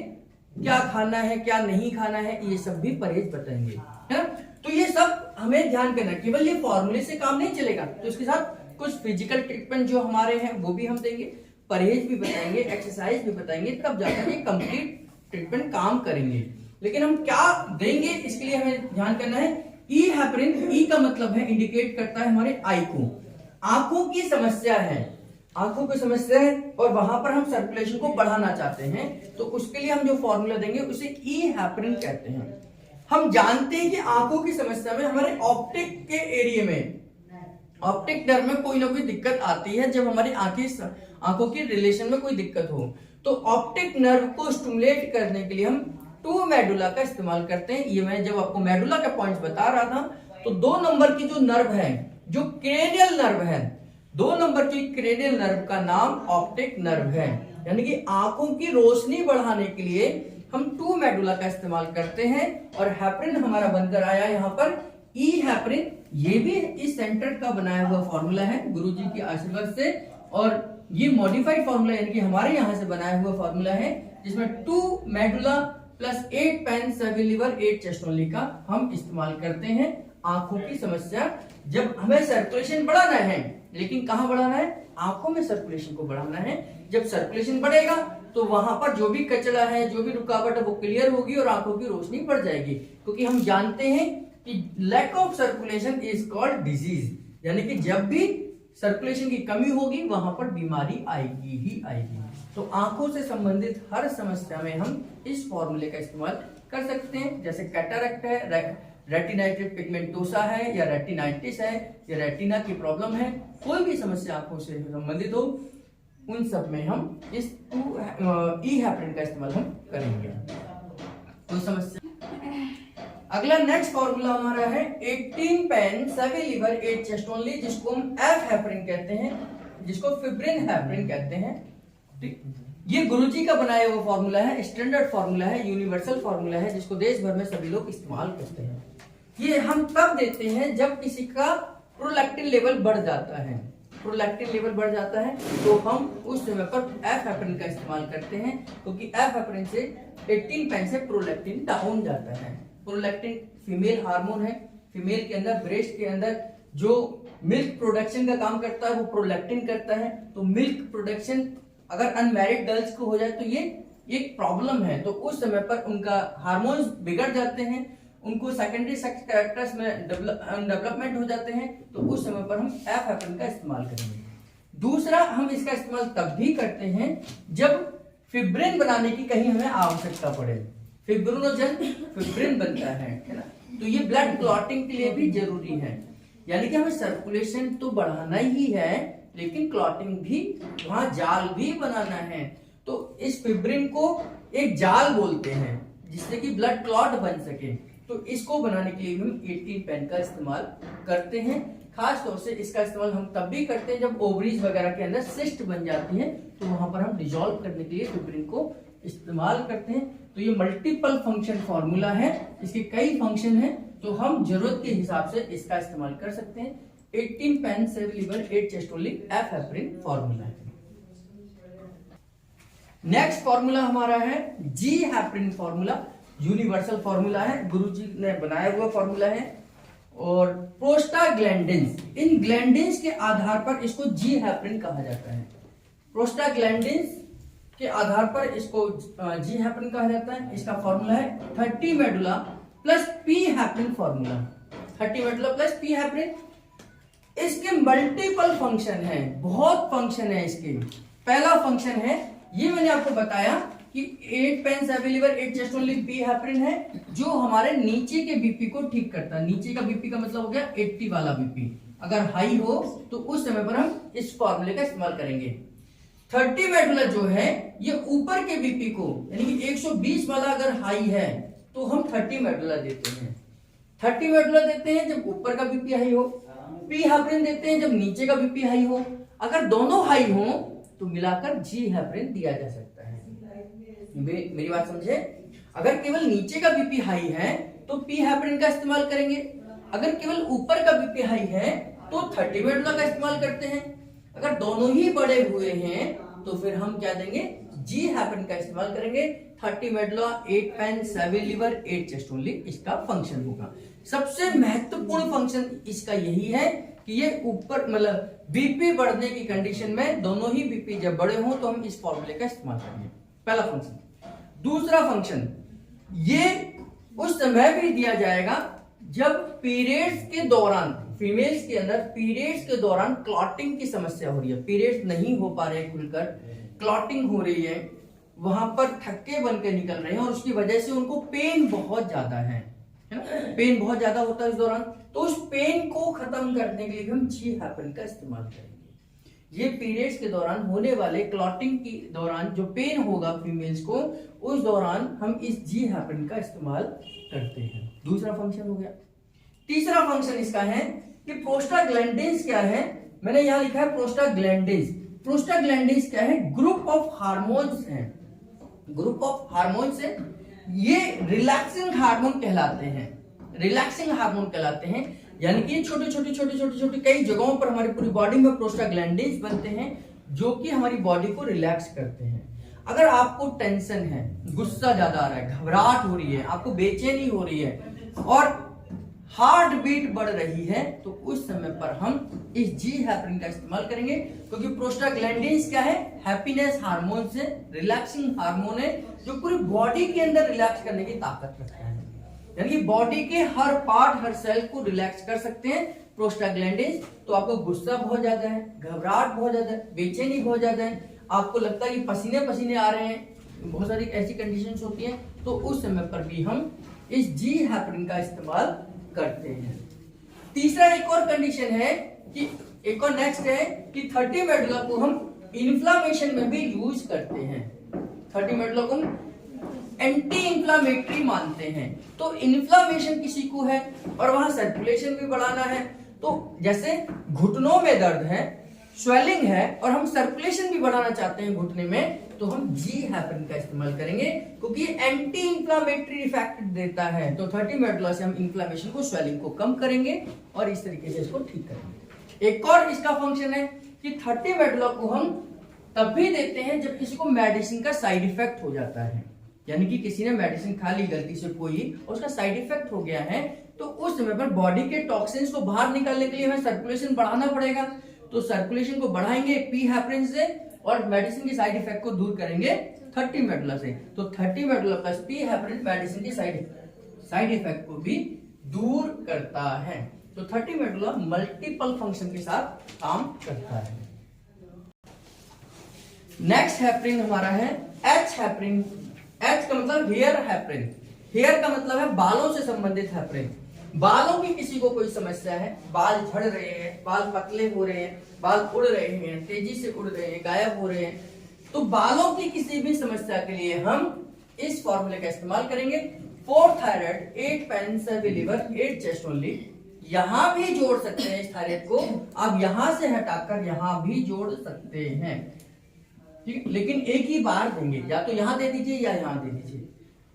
क्या खाना है क्या नहीं खाना है, ये सब भी परहेज बताएंगे, है ना। तो ये सब हमें ध्यान करना, केवल ये फॉर्मूले से काम नहीं चलेगा, तो इसके साथ कुछ फिजिकल ट्रीटमेंट जो हमारे हैं वो भी हम देंगे, परहेज भी बताएंगे, एक्सरसाइज भी बताएंगे, तब जाकर ये कंप्लीट ट्रीटमेंट काम करेंगे। लेकिन हम क्या देंगे इसके लिए हमें ध्यान करना है। ई हेपरिन, ई का मतलब है, इंडिकेट करता है हमारे आई को, आंखों की समस्या है, आंखों की समस्या है और वहां पर हम सर्कुलेशन को बढ़ाना चाहते हैं, तो उसके लिए हम जो फॉर्मूला देंगे उसे ई हेपरिन कहते हैं। हम जानते हैं कि आंखों की समस्या में हमारे ऑप्टिक के एरिया में, ऑप्टिक नर्व में कोई ना कोई दिक्कत आती है जब हमारी आंखों की रिलेशन में कोई दिक्कत हो। तो ऑप्टिक नर्व को स्टिमुलेट करने के लिए हम 2 मेडुला का इस्तेमाल करते हैं। ये मैं जब आपको मेडुला का पॉइंट्स बता रहा था, तो 2 नंबर की जो नर्व है, जो क्रेनियल नर्व है, 2 नंबर की क्रेनियल नर्व का नाम ऑप्टिक नर्व है, यानी कि आंखों की रोशनी बढ़ाने के लिए हम 2 मेडुला का इस्तेमाल करते हैं। और हेपरिन हमारा बनकर आया यहाँ पर ई हेपरिन, ये भी इस सेंटर का बनाया हुआ फॉर्मूला है गुरुजी के आशीर्वाद से, और ये मॉडिफाइड फॉर्मूला यानी कि हमारे यहाँ से बनाया हुआ फॉर्मूला है, जिसमें 2 medulla plus 8 pen 7 liver 8 chest only का हम इस्तेमाल करते हैं। आंखों की समस्या, जब हमें सर्कुलेशन बढ़ाना है, लेकिन कहां बढ़ाना है, आंखों में सर्कुलेशन को बढ़ाना है। जब सर्कुलेशन बढ़ेगा तो वहां पर जो भी कचरा है, जो भी रुकावट है, वो क्लियर होगी और आंखों की रोशनी बढ़ जाएगी। क्योंकि हम जानते हैं कि lack of circulation is called disease, यानी कि जब भी सर्कुलेशन की कमी होगी वहां पर बीमारी आएगी ही आएगी। तो आंखों से संबंधित हर समस्या में हम इस फॉर्मूले का इस्तेमाल कर सकते हैं, जैसे कैटरैक्ट है, रेटिनाइटिस पिगमेंटोसा है, या रेटिनाइटिस है, या रेटिना की प्रॉब्लम है, कोई भी समस्या आंखों से संबंधित हो, उन सब में हम इस ई हेपरिन का इस्तेमाल हम करेंगे। कोई समस्या? अगला नेक्स्ट फॉर्मूला हमारा है 18 पेन 7 लीवर 8 चेस्ट ओनली, जिसको हम एफ हेपरिन कहते हैं, जिसको फिब्रिन हेपरिन कहते हैं। ठीक, ये गुरुजी का बनाया हुआ फॉर्मूला है, स्टैंडर्ड फॉर्मूला है, यूनिवर्सल फॉर्मूला है, जिसको देश भर में सभी लोग इस्तेमाल करते हैं। ये हम तब देते हैं जब किसी का प्रोलैक्टिन लेवल बढ़ जाता है, प्रोलैक्टिन लेवल बढ़ जाता है तो हम उस समय पर एफ हेपरिन का इस्तेमाल करते हैं, क्योंकि एफ हेपरिन से 18 पेन से प्रोलैक्टिन डाउन जाता है। प्रोलैक्टिन फीमेल हार्मोन है, फीमेल के अंदर, ब्रेस्ट के अंदर जो मिल्क प्रोडक्शन का काम करता है वो प्रोलैक्टिन करता है। तो मिल्क प्रोडक्शन अगर अनमैरिड गर्ल्स को हो जाए तो ये एक प्रॉब्लम है, तो उस समय पर उनका हार्मोन्स बिगड़ जाते हैं, उनको सेकेंडरी सेक्स कैरेक्टर्स में डेवलपमेंट हो जाते हैं, तो उस समय पर हम एफ हेपरिन का इस्तेमाल करेंगे। दूसरा, हम इसका इस्तेमाल तब भी करते हैं जब फिब्रिन बनाने की कहीं हमें आवश्यकता पड़े, फिब्रिनोजन फिब्रिन बनता है ना, तो ये ब्लड क्लॉटिंग के लिए भी जरूरी है, यानी कि हमें सर्कुलेशन तो बढ़ाना ही है, लेकिन क्लॉटिंग भी, वहां जाल भी बनाना है। तो इस फिब्रिन को एक जाल बोलते हैं जिससे कि ब्लड क्लॉट बन सके, तो इसको बनाने के लिए हम 18 पेन का इस्तेमाल करते हैं। खास तौर से इसका इस्तेमाल हम तब भी करते हैं जब ओवरीज वगैरह के अंदर सिस्ट बन जाती है, तो वहां पर हम डिसॉल्व करने के लिए फिब्रिन को इस्तेमाल करते हैं। तो ये मल्टीपल फंक्शन फॉर्मूला है, इसके कई फंक्शन हैं, तो हम जरूरत के हिसाब से इसका इस्तेमाल कर सकते हैं। 18 pain 7 liver 8 chest only F heparin formula है। नेक्स्ट फॉर्मूला हमारा है G heparin formula, universal formula है, गुरुजी ने बनाया हुआ फॉर्मूला है। और प्रोस्टाग्लैंडिन्स, इन ग्लैंडिन्स के आधार पर इसको जी हेपरिन कहा जाता है। प्रोस्टाग्लैंडिन्स के आधार पर इसको जी हेपरिन कहा जाता है। इसका फॉर्मूला है 30 medulla plus P heparin formula. 30 medulla plus P heparin. इसके मल्टीपल फंक्शन है, बहुत फंक्शन है इसके। पहला फंक्शन है, ये मैंने आपको बताया कि 8 पेन सेवी liver 8 chest only P heparin है, जो हमारे नीचे के बीपी को ठीक करता है। नीचे का बीपी का मतलब हो गया 80 वाला बीपी। अगर हाई हो तो उस समय पर हम इस फॉर्मूले का इस्तेमाल करेंगे। 30 मेडुला जो है ये ऊपर के बीपी को, यानी कि 120 वाला अगर हाई है तो हम 30 मेडुला देते हैं। 30 मेडुला देते हैं जब ऊपर का बीपी हाई हो, पी हैपरिन देते हैं जब नीचे का बीपी हाई हो। अगर दोनों हाई हो तो मिलाकर जी हैपरिन दिया जा सकता है। मेरी बात समझे? अगर केवल नीचे का बीपी हाई है तो पी हैपरिन का इस्तेमाल करेंगे। अगर केवल ऊपर का बीपी हाई है तो 30 मेडुला का इस्तेमाल करते हैं। अगर दोनों ही बड़े हुए हैं तो फिर हम क्या देंगे, जी हैपरिन का इस्तेमाल करेंगे। 30 मेडुला 8 पेन सेवी लिवर 8 चेस्ट ओनली इसका फंक्शन होगा। सबसे महत्वपूर्ण फंक्शन इसका यही है कि ये ऊपर मतलब बीपी बढ़ने की कंडीशन में दोनों ही बीपी जब बड़े हों तो हम इस फॉर्मूले का इस्तेमाल करेंगे। पहला फंक्शन। दूसरा फंक्शन, ये उस समय भी दिया जाएगा जब पीरियड्स के दौरान, फीमेल्स के अंदर पीरियड्स के दौरान क्लॉटिंग की समस्या हो रही है, पीरियड्स नहीं हो पा रहे हैं खुलकर, क्लॉटिंग हो रही है, वहां पर थक्के बनकर निकल रहे हैं और उसकी वजह से उनको पेन बहुत ज्यादा है ना, पेन बहुत ज्यादा होता है इस दौरान। तो उस पेन को खत्म करने के लिए हम जी हैपरिन का इस्तेमाल करेंगे। ये पीरियड्स के दौरान होने वाले क्लॉटिंग के दौरान जो पेन होगा फीमेल्स को, उस दौरान हम इस जी हैपरिन का इस्तेमाल करते हैं। दूसरा फंक्शन हो गया। तीसरा फंक्शन इसका है कि प्रोस्टाग्लैंडिन्स क्या है, मैंने यहां लिखा है प्रोस्टाग्लैंडिन्स। प्रोस्टाग्लैंडिन्स क्या है, ग्रुप ऑफ हार्मोन्स हैं, ग्रुप ऑफ हार्मोन्स है। ये रिलैक्सिंग हार्मोन कहलाते हैं, रिलैक्सिंग हार्मोन कहलाते हैं। यानी कि छोटे छोटे कई जगहों पर हमारी पूरी बॉडी में प्रोस्टाग्लैंडिन्स बनते हैं जो कि हमारी बॉडी को रिलैक्स करते हैं। अगर आपको टेंशन है, गुस्सा ज्यादा आ रहा है, घबराहट हो रही है, आपको बेचैनी हो रही है और हार्ट बीट बढ़ रही है, तो उस समय पर हम इस जी हैपरिन का इस्तेमाल करेंगे। क्योंकि प्रोस्टाग्लैंडिन्स क्या है, हैप्पीनेस हार्मोन से, रिलैक्सिंग हार्मोन है जो पूरी बॉडी के अंदर रिलैक्स करने की ताकत रखता है। यानी कि बॉडी के हर पार्ट, हर सेल को रिलैक्स कर सकते हैं प्रोस्टाग्लैंडिन्स। तो आपको गुस्सा बहुत ज्यादा है, घबराहट बहुत ज्यादा है, बेचैनी बहुत ज्यादा है, आपको लगता है कि पसीने पसीने आ रहे हैं, बहुत सारी ऐसी कंडीशंस होती हैं, तो उस समय पर भी हम इस जी हैपरिन का इस्तेमाल करते हैं। तीसरा एक और कंडीशन है कि एक और नेक्स्ट है कि 30 मेडुला को हम इन्फ्लामेशन में भी यूज करते हैं। 30 मेडुला को एंटी इंफ्लामेटरी मानते हैं। तो इन्फ्लामेशन किसी को है और वहां सर्कुलेशन भी बढ़ाना है, तो जैसे घुटनों में दर्द है, स्वेलिंग है और हम सर्कुलेशन भी बढ़ाना चाहते हैं घुटने में, तो हम जी हैपरिन का इस्तेमाल करेंगे क्योंकि ये एंटी इंफ्लामेटरी इफेक्ट देता है। तो 30 मेडुला से हम इंफ्लामेशन को, स्वेलिंग को कम करेंगे और इस तरीके से इसको ठीक करेंगे। एक और इसका फंक्शन है कि 30 मेडुला को हम तब भी देते हैं जब किसी को मेडिसिन का साइड इफेक्ट हो जाता है। यानी कि किसी ने मेडिसिन खा ली गलती से कोई और उसका साइड इफेक्ट हो गया है, तो उस समय पर बॉडी के टॉक्सिन्स को बाहर निकालने के लिए हमें सर्कुलेशन बढ़ाना पड़ेगा। तो सर्कुलेशन को बढ़ाएंगे पी हैपरिन से और मेडिसिन के साइड इफेक्ट को दूर करेंगे 30 मेडुला से। तो 30 medulla plus P heparin medicine के साइड इफेक्ट को भी दूर करता है। तो 30 मेडुला मल्टीपल फंक्शन के साथ काम करता है। नेक्स्ट हैपरिन हमारा है एच हैपरिन। एच का मतलब हेयर हैपरिन। हेयर का मतलब है बालों से संबंधित हैपरिन। बालों की किसी को कोई समस्या है, बाल झड़ रहे हैं, बाल पतले हो रहे हैं, बाल उड़ रहे हैं, तेजी से उड़ रहे हैं, गायब हो रहे हैं, तो बालों की किसी भी समस्या के लिए हम इस फॉर्मूले का इस्तेमाल करेंगे। 4 थायराइड 8 पेन सेवी लिवर 8 चेस्ट ओनली। यहां भी जोड़ सकते हैं इस थायराइड को, आप यहां से हटाकर यहां भी जोड़ सकते हैं, ठीक है, लेकिन एक ही बार देंगे, या तो यहां दे दीजिए या यहां दे दीजिए।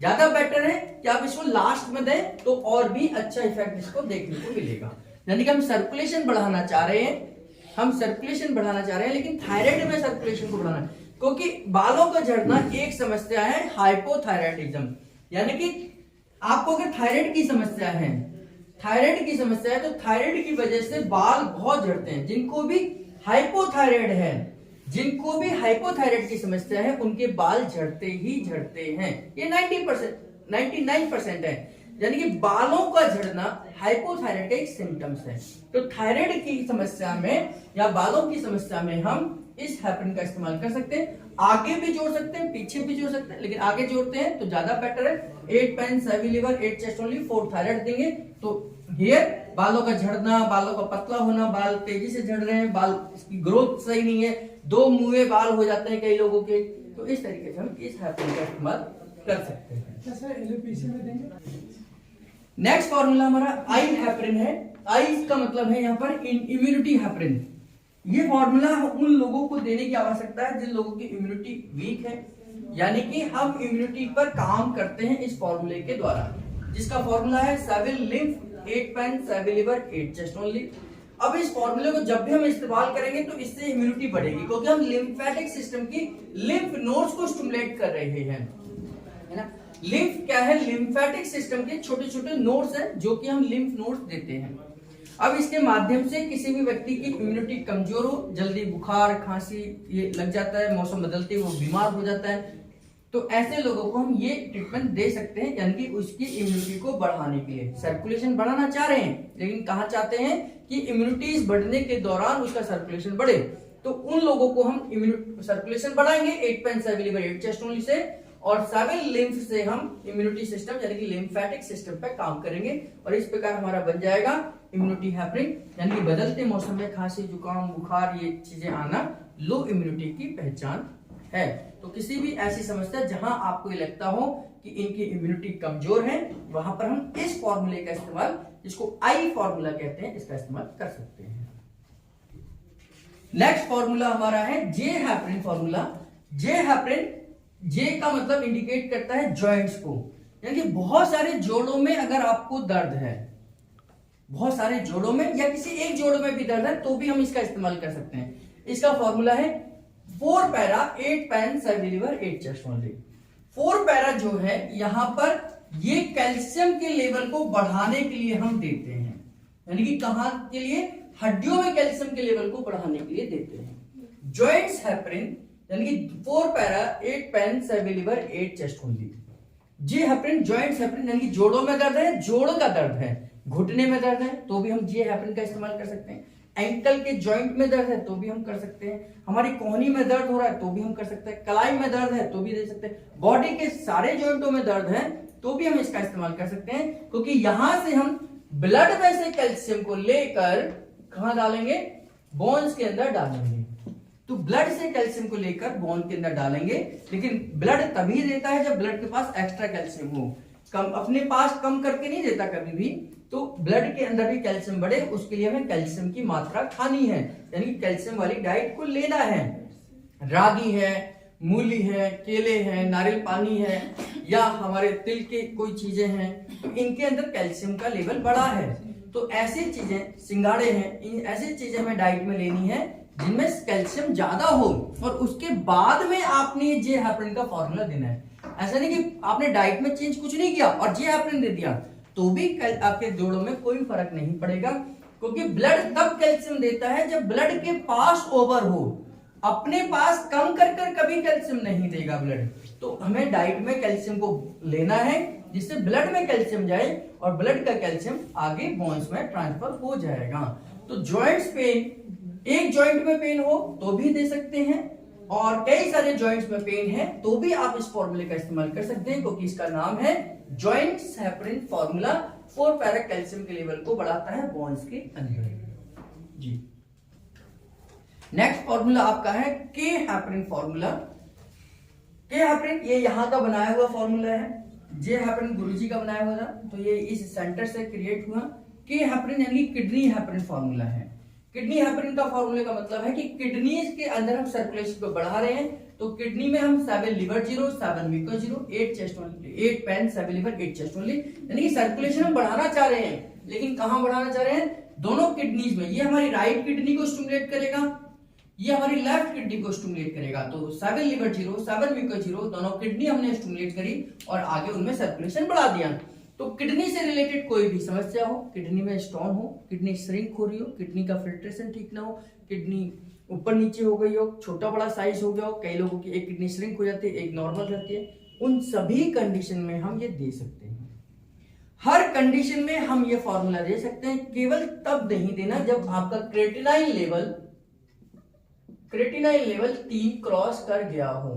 ज्यादा बेटर है कि आप इसको लास्ट में दें तो और भी अच्छा इफेक्ट इसको देखने को मिलेगा। यानी कि हम सर्कुलेशन बढ़ाना चाह रहे हैं, लेकिन थायराइड में सर्कुलेशन को बढ़ाना है, क्योंकि बालों का झड़ना एक समस्या है हाइपोथायराइडिज्म। यानी कि आपको अगर थायराइड की समस्या है तो थायराइड की वजह से बाल बहुत झड़ते हैं। जिनको भी हाइपोथायराइड की समस्या है उनके बाल झड़ते ही झड़ते हैं। ये 99% है। यानी कि बालों का झड़ना हाइपोथायराइड का एक सिम्टम्स है। तो थायराइड की समस्या में या बालों की समस्या में हम इस हेपरिन का इस्तेमाल कर सकते हैं। आगे भी जोड़ सकते हैं, पीछे भी जोड़ सकते हैं, लेकिन आगे जोड़ते हैं तो ज्यादा बेटर है। 8 pen 7 liver 8 chest only 4 thyroid देंगे। तो हियर बालों का झड़ना, बालों का पतला होना, बाल तेजी से झड़ रहे हैं, बाल इसकी ग्रोथ सही नहीं है, 2 मुंहे बाल हो जाते हैं कई लोगों के, तो इस तरीके से हम इस हेपरिन का इस्तेमाल कर सकते हैं। नेक्स्ट फॉर्मूला हमारा आई हेपरिन है। आई का मतलब है यहाँ पर इम्यूनिटी हेपरिन। ये फॉर्मूला उन लोगों को देने की आवश्यकता है जिन लोगों की इम्यूनिटी वीक है, यानी कि हम इम्यूनिटी पर काम करते हैं इस फॉर्मूले के द्वारा, जिसका फॉर्मूला है 7 lymph 8 pen 7 liver 8 chest only. अब इस फॉर्मूले को जब भी हम इस्तेमाल करेंगे तो इससे इम्यूनिटी बढ़ेगी, क्योंकि हम लिम्फेटिक सिस्टम की लिम्फ नोड्स को स्टिमुलेट कर रहे हैं, है ना। लिम्फ क्या है? लिम्फेटिक सिस्टम के छोटे छोटे नोड्स हैं जो कि हम लिम्फ नोड्स देते हैं। अब इसके माध्यम से किसी भी व्यक्ति की इम्यूनिटी कमजोर हो, जल्दी बुखार खांसी ये लग जाता है, मौसम बदलते ही वो बीमार हो जाता है, तो ऐसे लोगों को हम ये ट्रीटमेंट दे सकते हैं, यानी कि उसकी इम्यूनिटी को बढ़ाने के लिए। सर्कुलेशन बढ़ाना चाह रहे हैं, लेकिन कहाँ चाहते हैं कि इम्यूनिटी बढ़ने के दौरान उसका सर्कुलेशन बढ़े, तो उन लोगों को हम सर्कुलेशन बढ़ाएंगे 8 pen 7 liver 8 chest only say, और 7 लिम्फ से हम इम्यूनिटी सिस्टम यानी कि लिम्फेटिक सिस्टम पे काम करेंगे, और इस प्रकार हमारा बन जाएगा इम्यूनिटी हेपरिन। यानी कि बदलते मौसम में खांसी जुकाम बुखार ये चीजें आना लो इम्यूनिटी की पहचान है। तो किसी भी ऐसी समस्या जहां आपको ये लगता हो कि इनकी इम्यूनिटी कमजोर है, वहां पर हम इस फॉर्मूले का इस्तेमाल, जिसको आई फॉर्मूला कहते हैं, इसका इस्तेमाल कर सकते हैं। नेक्स्ट फॉर्मूला हमारा है जे हेपरिन फॉर्मूला। जे हेपरिन, जे का मतलब इंडिकेट करता है जॉइंट्स को, यानी कि बहुत सारे जोड़ों में अगर आपको दर्द है, बहुत सारे जोड़ों में या किसी एक जोड़ में भी दर्द है, तो भी हम इसका इस्तेमाल कर सकते हैं। इसका फॉर्मूला है 4 para 8 pen 7 liver 8 chest only. 4 para जो है यहां पर ये कैल्शियम के लेवल को बढ़ाने के लिए हम देते हैं, यानी कि कहां के लिए? हड्डियों में कैल्शियम के लेवल को बढ़ाने के लिए देते हैं। जॉइंट्स हेपरिन यानी कि 4 para 8 pen 7 liver 8 chest only. जे हेपरिन जॉइंट्स हेपरिन यानी कि जोड़ों में दर्द है, जोड़ का दर्द है, घुटने में दर्द है तो भी हम जे हेपरिन का इस्तेमाल कर सकते हैं। एंकल के जॉइंट में दर्द है तो भी हम कर सकते हैं। हमारी कोहनी में दर्द हो रहा है तो भी हम कर सकते हैं। कलाई में दर्द है तो भी दे सकते हैं। बॉडी के सारे जॉइंटों में दर्द है तो भी हम इसका इस्तेमाल कर सकते हैं, क्योंकि यहां से हम ब्लड में से कैल्शियम को लेकर कहां डालेंगे? बोन्स के अंदर डालेंगे। तो ब्लड से कैल्शियम को लेकर बोन के अंदर डालेंगे, लेकिन ब्लड तभी देता है जब ब्लड के पास एक्स्ट्रा कैल्शियम हो। कम अपने पास कम करके नहीं देता कभी भी। तो ब्लड के अंदर भी कैल्शियम बढ़े, उसके लिए हमें कैल्शियम की मात्रा खानी है, यानी कैल्शियम वाली डाइट को लेना है। रागी है, मूली है, केले हैं, नारियल पानी है, या हमारे तिल के कोई चीजें हैं, तो इनके अंदर कैल्शियम का लेवल बढ़ा है। तो ऐसी चीजें, सिंगाड़े हैं, ऐसी चीजें हमें डाइट में लेनी है जिनमें कैल्शियम ज्यादा हो, और उसके बाद में आपने जे हेपरिन का फॉर्मूला देना है। ऐसा नहीं कि आपने डाइट में चेंज कुछ नहीं किया और जे हेपरिन दे दिया तो भी आपके जोड़ों में कोई फर्क नहीं पड़ेगा, क्योंकि ब्लड तब कैल्शियम देता है जब ब्लड के पास ओवर हो। अपने पास कम कर कर कभी कैल्शियम नहीं देगा ब्लड। तो हमें डाइट में कैल्शियम को लेना है जिससे ब्लड में कैल्शियम जाए और ब्लड का कैल्शियम आगे बोन्स में ट्रांसफर हो जाएगा। तो जॉइंट्स पेन, एक जॉइंट में पेन हो तो भी दे सकते हैं, और कई सारे जॉइंट्स में पेन है तो भी आप इस फॉर्मूले का इस्तेमाल कर सकते हैं, क्योंकि इसका नाम है joints heparin formula. 4 para calcium के लेवल को बढ़ाता है बोन्स के अंदर। जी नेक्स्ट फॉर्मूला आपका है के हेपरिन फॉर्मूला। के हेपरिन ये यहां का बनाया हुआ फॉर्मूला है, जे हेपरिन गुरुजी का बनाया हुआ था, तो ये इस सेंटर से क्रिएट हुआ। के हेपरिन यानी किडनी हेपरिन फॉर्मूला है। किडनी हेपरिन का फॉर्मूले का मतलब है कि किडनी के अंदर हम सर्कुलेशन को बढ़ा रहे हैं, तो किडनी में हम 7 liver 0 7 mucus 0 8 chest only 8 pen 7 liver 8 chest only, यानी कि सर्कुलेशन हम बढ़ाना चाह रहे हैं, लेकिन कहां बढ़ाना चाह रहे हैं? दोनों किडनीज में। ये हमारी राइट किडनी को स्टिमुलेट करेगा, ये हमारी लेफ्ट किडनी को स्टिमुलेट करेगा। तो 7 लिवर 0 7 म्यूकस 0 दोनों किडनी हमने स्टिमुलेट करी और आगे उनमें सर्कुलेशन बढ़ा दिया। तो किडनी से रिलेटेड कोई भी समस्या हो, किडनी में स्टोन हो, किडनी श्रिंक हो रही हो, किडनी का फिल्ट्रेशन ठीक ना हो, किडनी ऊपर नीचे हो गई हो, छोटा बड़ा साइज हो गया हो, कई लोगों की एक किडनी श्रिंक हो जाती है, एक नॉर्मल रहती है, उन सभी कंडीशन में हम ये दे सकते हैं। हर कंडीशन में हम ये फॉर्मूला दे सकते हैं, केवल तब नहीं देना जब आपका क्रेटिनाइन लेवल 3 क्रॉस कर गया हो,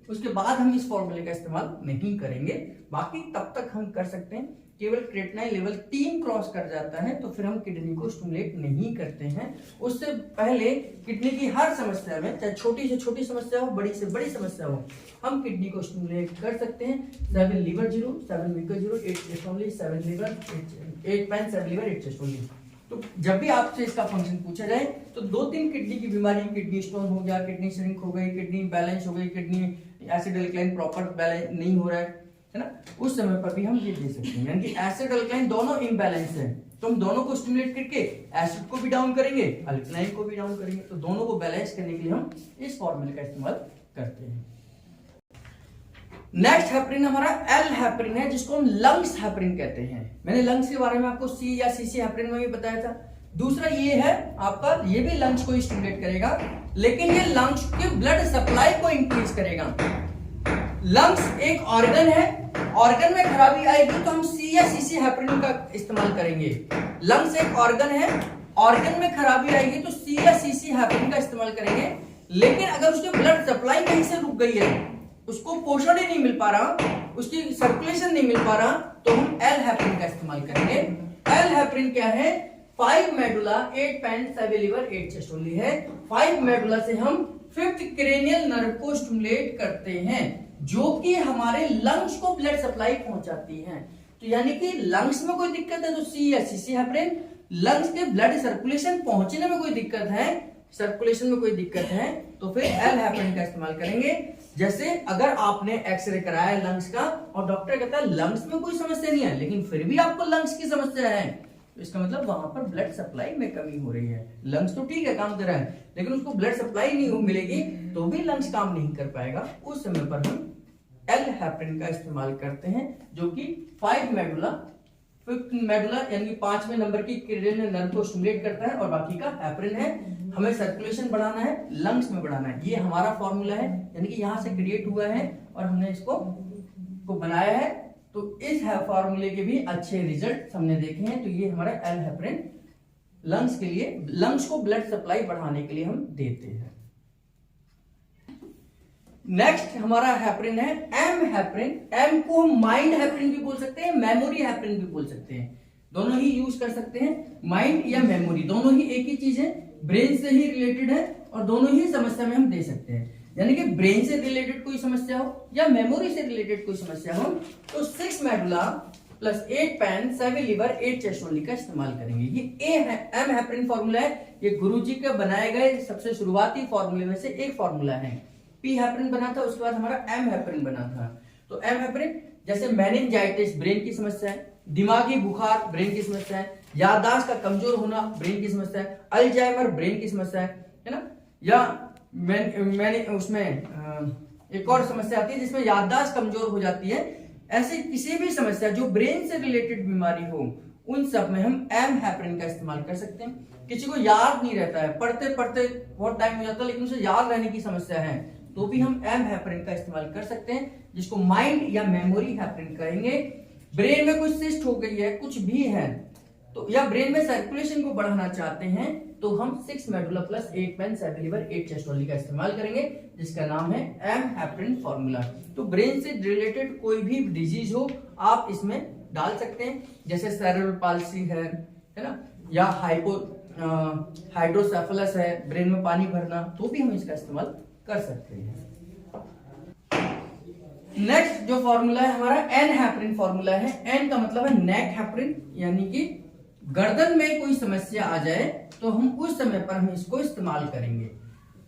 उसके बाद हम इस फॉर्मूले का इस्तेमाल नहीं करेंगे। बाकी तब तक हम कर सकते हैं। केवल क्रेटिनाइन लेवल 3 क्रॉस कर जाता है तो फिर हम किडनी को स्टिमुलेट नहीं करते हैं। उससे पहले किडनी की हर समस्या में, चाहे छोटी से छोटी समस्या हो, बड़ी से बड़ी समस्या हो, हम किडनी को स्टिमुलेट कर सकते हैं। 7 liver 0, 7 weaker 0, 8 chest only, 7 liver 8 pain 7 liver 8 chest only. तो जब भी आपसे इसका फंक्शन पूछा जाए तो 2-3 किडनी की बीमारी, किडनी स्टोन हो गया, किडनी श्रिंक हो गई, किडनी बैलेंस हो गई, kidney acid alkaline proper balance नहीं हो रहा है ना, उस समय पर भी हम ये दे सकते हैं। यानी कि एसिड अल्कलाइन दोनों इम्बैलेंस है, तो हम दोनों को स्टिमुलेट करके एसिड को भी डाउन करेंगे, अल्कलाइन को भी डाउन करेंगे। तो दोनों को बैलेंस करने के लिए हम इस फॉर्मूले का इस्तेमाल करते हैं। नेक्स्ट हेपरिन हमारा एल हेपरिन है, जिसको हम लंग्स हेपरिन कहते हैं। मैंने लंग्स के बारे में आपको सी या सीसी हेपरिन में भी बताया था। दूसरा ये है आपका, ये भी लंग्स को स्टिमुलेट करेगा, लेकिन ये लंग्स के ब्लड सप्लाई को इंक्रीज करेगा। लंग्स एक ऑर्गन है, ऑर्गन में खराबी आएगी तो हम सी या सीसी हेपरिन का इस्तेमाल करेंगे। लंग्स एक ऑर्गन है, ऑर्गन में खराबी आएगी तो सी या सीसी हेपरिन का इस्तेमाल करेंगे। लेकिन अगर उसकी ब्लड सप्लाई कहीं से रुक गई है, उसको पोषण ही नहीं मिल पा रहा, उसकी सर्कुलेशन नहीं मिल पा रहा, तो हम एल हेपरिन का इस्तेमाल करेंगे। एल हेपरिन क्या है? 5 medulla 8 pain 7 liver 8 chest only है। 5 मेडुला से हम 5th क्रेनियल नर्व को स्टिमुलेट करते हैं, जो कि हमारे लंग्स को ब्लड सप्लाई पहुंचाती है। तो यानी कि लंग्स में कोई दिक्कत है तो सी या सीसी हेपरिन, लंग्स के ब्लड सर्कुलेशन पहुंचने में कोई दिक्कत है, सर्कुलेशन में कोई दिक्कत है, तो फिर एल हेपरिन का इस्तेमाल करेंगे। जैसे अगर आपने एक्सरे कराया लंग्स का और डॉक्टर कहता है लंग्स में कोई समस्या नहीं है, लेकिन फिर भी आपको लंग्स की समस्या है, तो इसका मतलब वहां पर ब्लड सप्लाई में कमी हो रही है। लंग्स तो ठीक है, काम कर रहा है, लेकिन उसको ब्लड सप्लाई नहीं मिलेगी तो भी लंग्स काम नहीं कर पाएगा। उस समय पर हम एल हेपरिन का इस्तेमाल करते हैं, जो कि 5 मेडुला 5th मेडुला यानी 5वें नंबर की क्रेनियल नर्व को स्टिमुलेट करता है, और बाकी का हेपरिन है। हमें सर्कुलेशन बढ़ाना है, लंग्स में बढ़ाना है। ये हमारा फॉर्मूला है, यानी कि यहां से क्रिएट हुआ है और हमने इसको बनाया है। तो इस फॉर्मूले के भी अच्छे रिजल्ट हमने देखे हैं। तो ये हमारा एल हेपरिन लंग्स के लिए, लंग्स को ब्लड सप्लाई बढ़ाने के लिए हम देते हैं। नेक्स्ट हमारा हेपरिन है एम हेपरिन। एम को हम माइंड हेपरिन भी बोल सकते हैं, मेमोरी हेपरिन भी बोल सकते हैं, दोनों ही यूज कर सकते हैं। माइंड या मेमोरी दोनों ही एक ही चीज है, ब्रेन से ही रिलेटेड है, और दोनों ही समस्या में हम दे सकते हैं। यानी कि ब्रेन से रिलेटेड कोई समस्या हो या मेमोरी से रिलेटेड कोई समस्या हो, तो 6 medulla plus 8 pain 7 liver 8 chest only का इस्तेमाल करेंगे। ये एम हेपरिन फॉर्मूला है, ये गुरुजी के बनाए गए सबसे शुरुआती फॉर्मूले में से एक फॉर्मूला है। पी हेपरिन बना था, उसके बाद हमारा एम हेपरिन बना था। तो एम हेपरिन जैसे मेनिंजाइटिस ब्रेन की समस्या है, दिमागी बुखार ब्रेन की समस्या है, याददाश्त का कमजोर होना ब्रेन की समस्या है, अल्जाइमर ब्रेन की समस्या है ना, या मैंने उसमें एक और समस्या आती है जिसमें याददाश्त कमजोर हो जाती है। ऐसे किसी भी समस्या जो ब्रेन से रिलेटेड बीमारी हो, उन सब में हम एम हेपरिन का इस्तेमाल कर सकते हैं। किसी को याद नहीं रहता है, पढ़ते पढ़ते बहुत टाइम हो जाता है, लेकिन उसे याद रहने की समस्या है, तो भी हम एम हेपरिन का इस्तेमाल कर सकते हैं, जिसको माइंड या मेमोरी हेपरिन कहेंगे। ब्रेन में कुछ सिस्ट हो गई है, कुछ भी है, तो या ब्रेन में सर्कुलेशन को बढ़ाना चाहते हैं, तो हम 6 medulla plus 8 pain 7 liver 8 chest only का इस्तेमाल करेंगे, जिसका नाम है एम हेपरिन फॉर्मूला। तो ब्रेन से रिलेटेड कोई भी डिजीज हो आप इसमें डाल सकते हैं, जैसे सेरेब्रल पाल्सी है ना, या हाइड्रोसेफलस है, ब्रेन में पानी भरना, तो भी हम इसका इस्तेमाल कर सकते हैं। नेक्स्ट जो फॉर्मूला है हमारा एन हेपरिन फॉर्मूला है। एन का मतलब है नेक हेपरिन, यानी कि गर्दन में कोई समस्या आ जाए तो हम उस समय पर हम इसको इस्तेमाल करेंगे।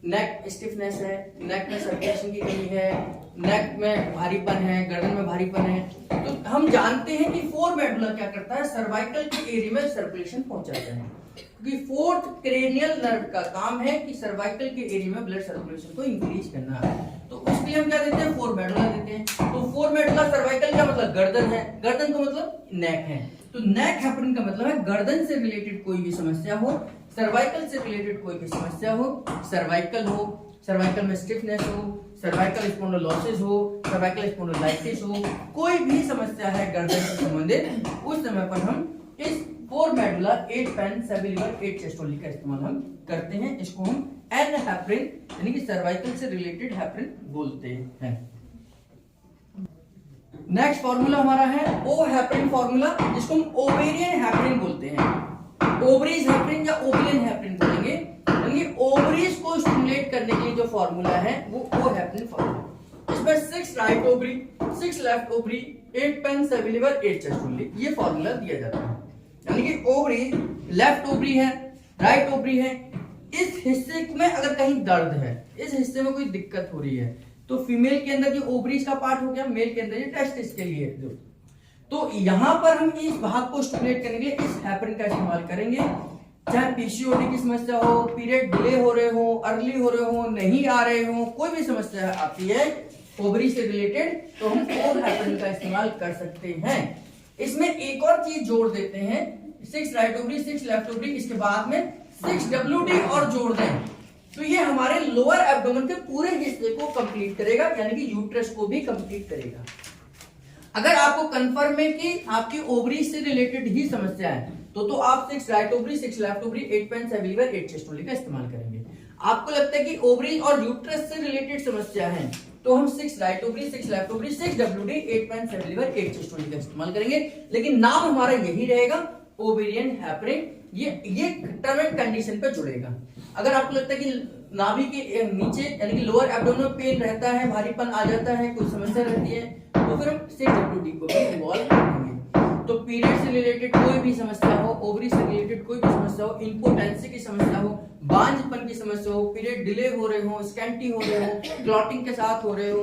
नेक स्टिफनेस है, नेक में सर्कुलेशन की कमी है, नेक में भारीपन है, गर्दन में भारीपन है, तो हम जानते हैं कि 4 मेडुला क्या करता है, सर्वाइकल के एरिया में सर्कुलेशन पहुंचाता है, क्योंकि 4th क्रेनियल नर्व का काम है कि सर्वाइकल के एरिया में ब्लड सर्कुलेशन को इंक्रीज करना है। तो उसके लिए हम क्या देते हैं, 4 मेडुला देते हैं। तो 4 मेडुला सर्वाइकल का मतलब गर्दन है, गर्दन का मतलब नेक है, तो नेक हेपरिन का मतलब है गर्दन से रिलेटेड कोई भी समस्या हो, सर्वाइकल से रिलेटेड कोई भी समस्या हो, सर्वाइकल हो, सर्वाइकल में स्टिफनेस हो, सर्वाइकल स्पॉन्डिलोसिस हो, सर्वाइकल स्पॉन्डिलाइटिस हो, कोई भी समस्या है गर्दन से संबंधित, उस समय पर हम इस 4 medulla 8 pen 7 liver 8 chest only का इस्तेमाल हम करते हैं। इसको हम एन हेपरिन यानी कि सर्वाइकल से रिलेटेड हेपरिन बोलते हैं। नेक्स्ट फॉर्मूला हमारा है ओ हेपरिन फॉर्मूला, जिसको हम ओवेरियन हेपरिन बोलते हैं। ओवरीज हेपरिन या ओवेरियन हेपरिन बोलेंगे, यानी ओवरीज को स्टिमुलेट करने के लिए जो फॉर्मूला है वो ओ हेपरिन फॉर्मूला। इसमें 6 right ovary, 6 left ovary, 8 pen 7 liver 8 chest only, ये फॉर्मूला दिया जाता है। यानी कि ओवरी, लेफ्ट ओवरी है, राइट ओवरी है, इस हिस्से में अगर कहीं दर्द है, इस हिस्से में कोई दिक्कत हो रही है, तो फीमेल के अंदर ये ओवरीज का पार्ट हो गया, मेल के अंदर ये टेस्टिस के लिए जो, तो यहां पर हम इस भाग को स्टिमुलेट करने के लिए इस हेपरिन का इस्तेमाल करेंगे। चाहे पीसीओडी की समस्या हो, पीरियड डिले हो रहे हो, अर्ली हो रहे हो, नहीं आ रहे हो, कोई भी समस्या आती है ओवरी से रिलेटेड, तो हम ओ हेपरिन का इस्तेमाल कर सकते हैं। इसमें एक और चीज जोड़ देते हैं, 6 राइट ओवरी, 6 लेफ्ट ओवरी, इसके बाद में 6 WD और जोड़ दें, तो ये हमारे लोअर एब्डोमेन के पूरे हिस्से को कंप्लीट करेगा, यानी कि यूट्रस को भी कंप्लीट करेगा। अगर आपको कंफर्म है कि आपकी ओवरी से रिलेटेड ही समस्या है, तो आप 6 right ovary, 6 left ovary, 8 pen 7 liver 8 chest only का इस्तेमाल करेंगे। आपको लगता है कि ओवरी और यूट्रस से रिलेटेड समस्या है, तो हम 6 right ovary, 6 left ovary, 6 WD, 8 pen 7 liver 8 chest only का इस्तेमाल करेंगे, लेकिन नाम हमारा यही रहेगा ओवेरियन हेपरिन। ये टर्म एंड कंडीशन पे जुड़ेगा। अगर आपको लगता है कि नाभि के नीचे यानी कि लोअर एब्डोमिनल पेन रहता है, भारीपन आ जाता है, कोई समस्या रहती है, तो फिर हम 6 WD को भी इन्वॉल्व करेंगे। तो पीरियड से रिलेटेड कोई भी समस्या हो, ओवरी से रिलेटेड कोई भी समस्या हो, इंपोटेंसी की समस्या हो, बांझपन की समस्या हो, पीरियड डिले हो रहे हो, स्कैंटी हो रहे हो, क्लॉटिंग के साथ हो रहे हो,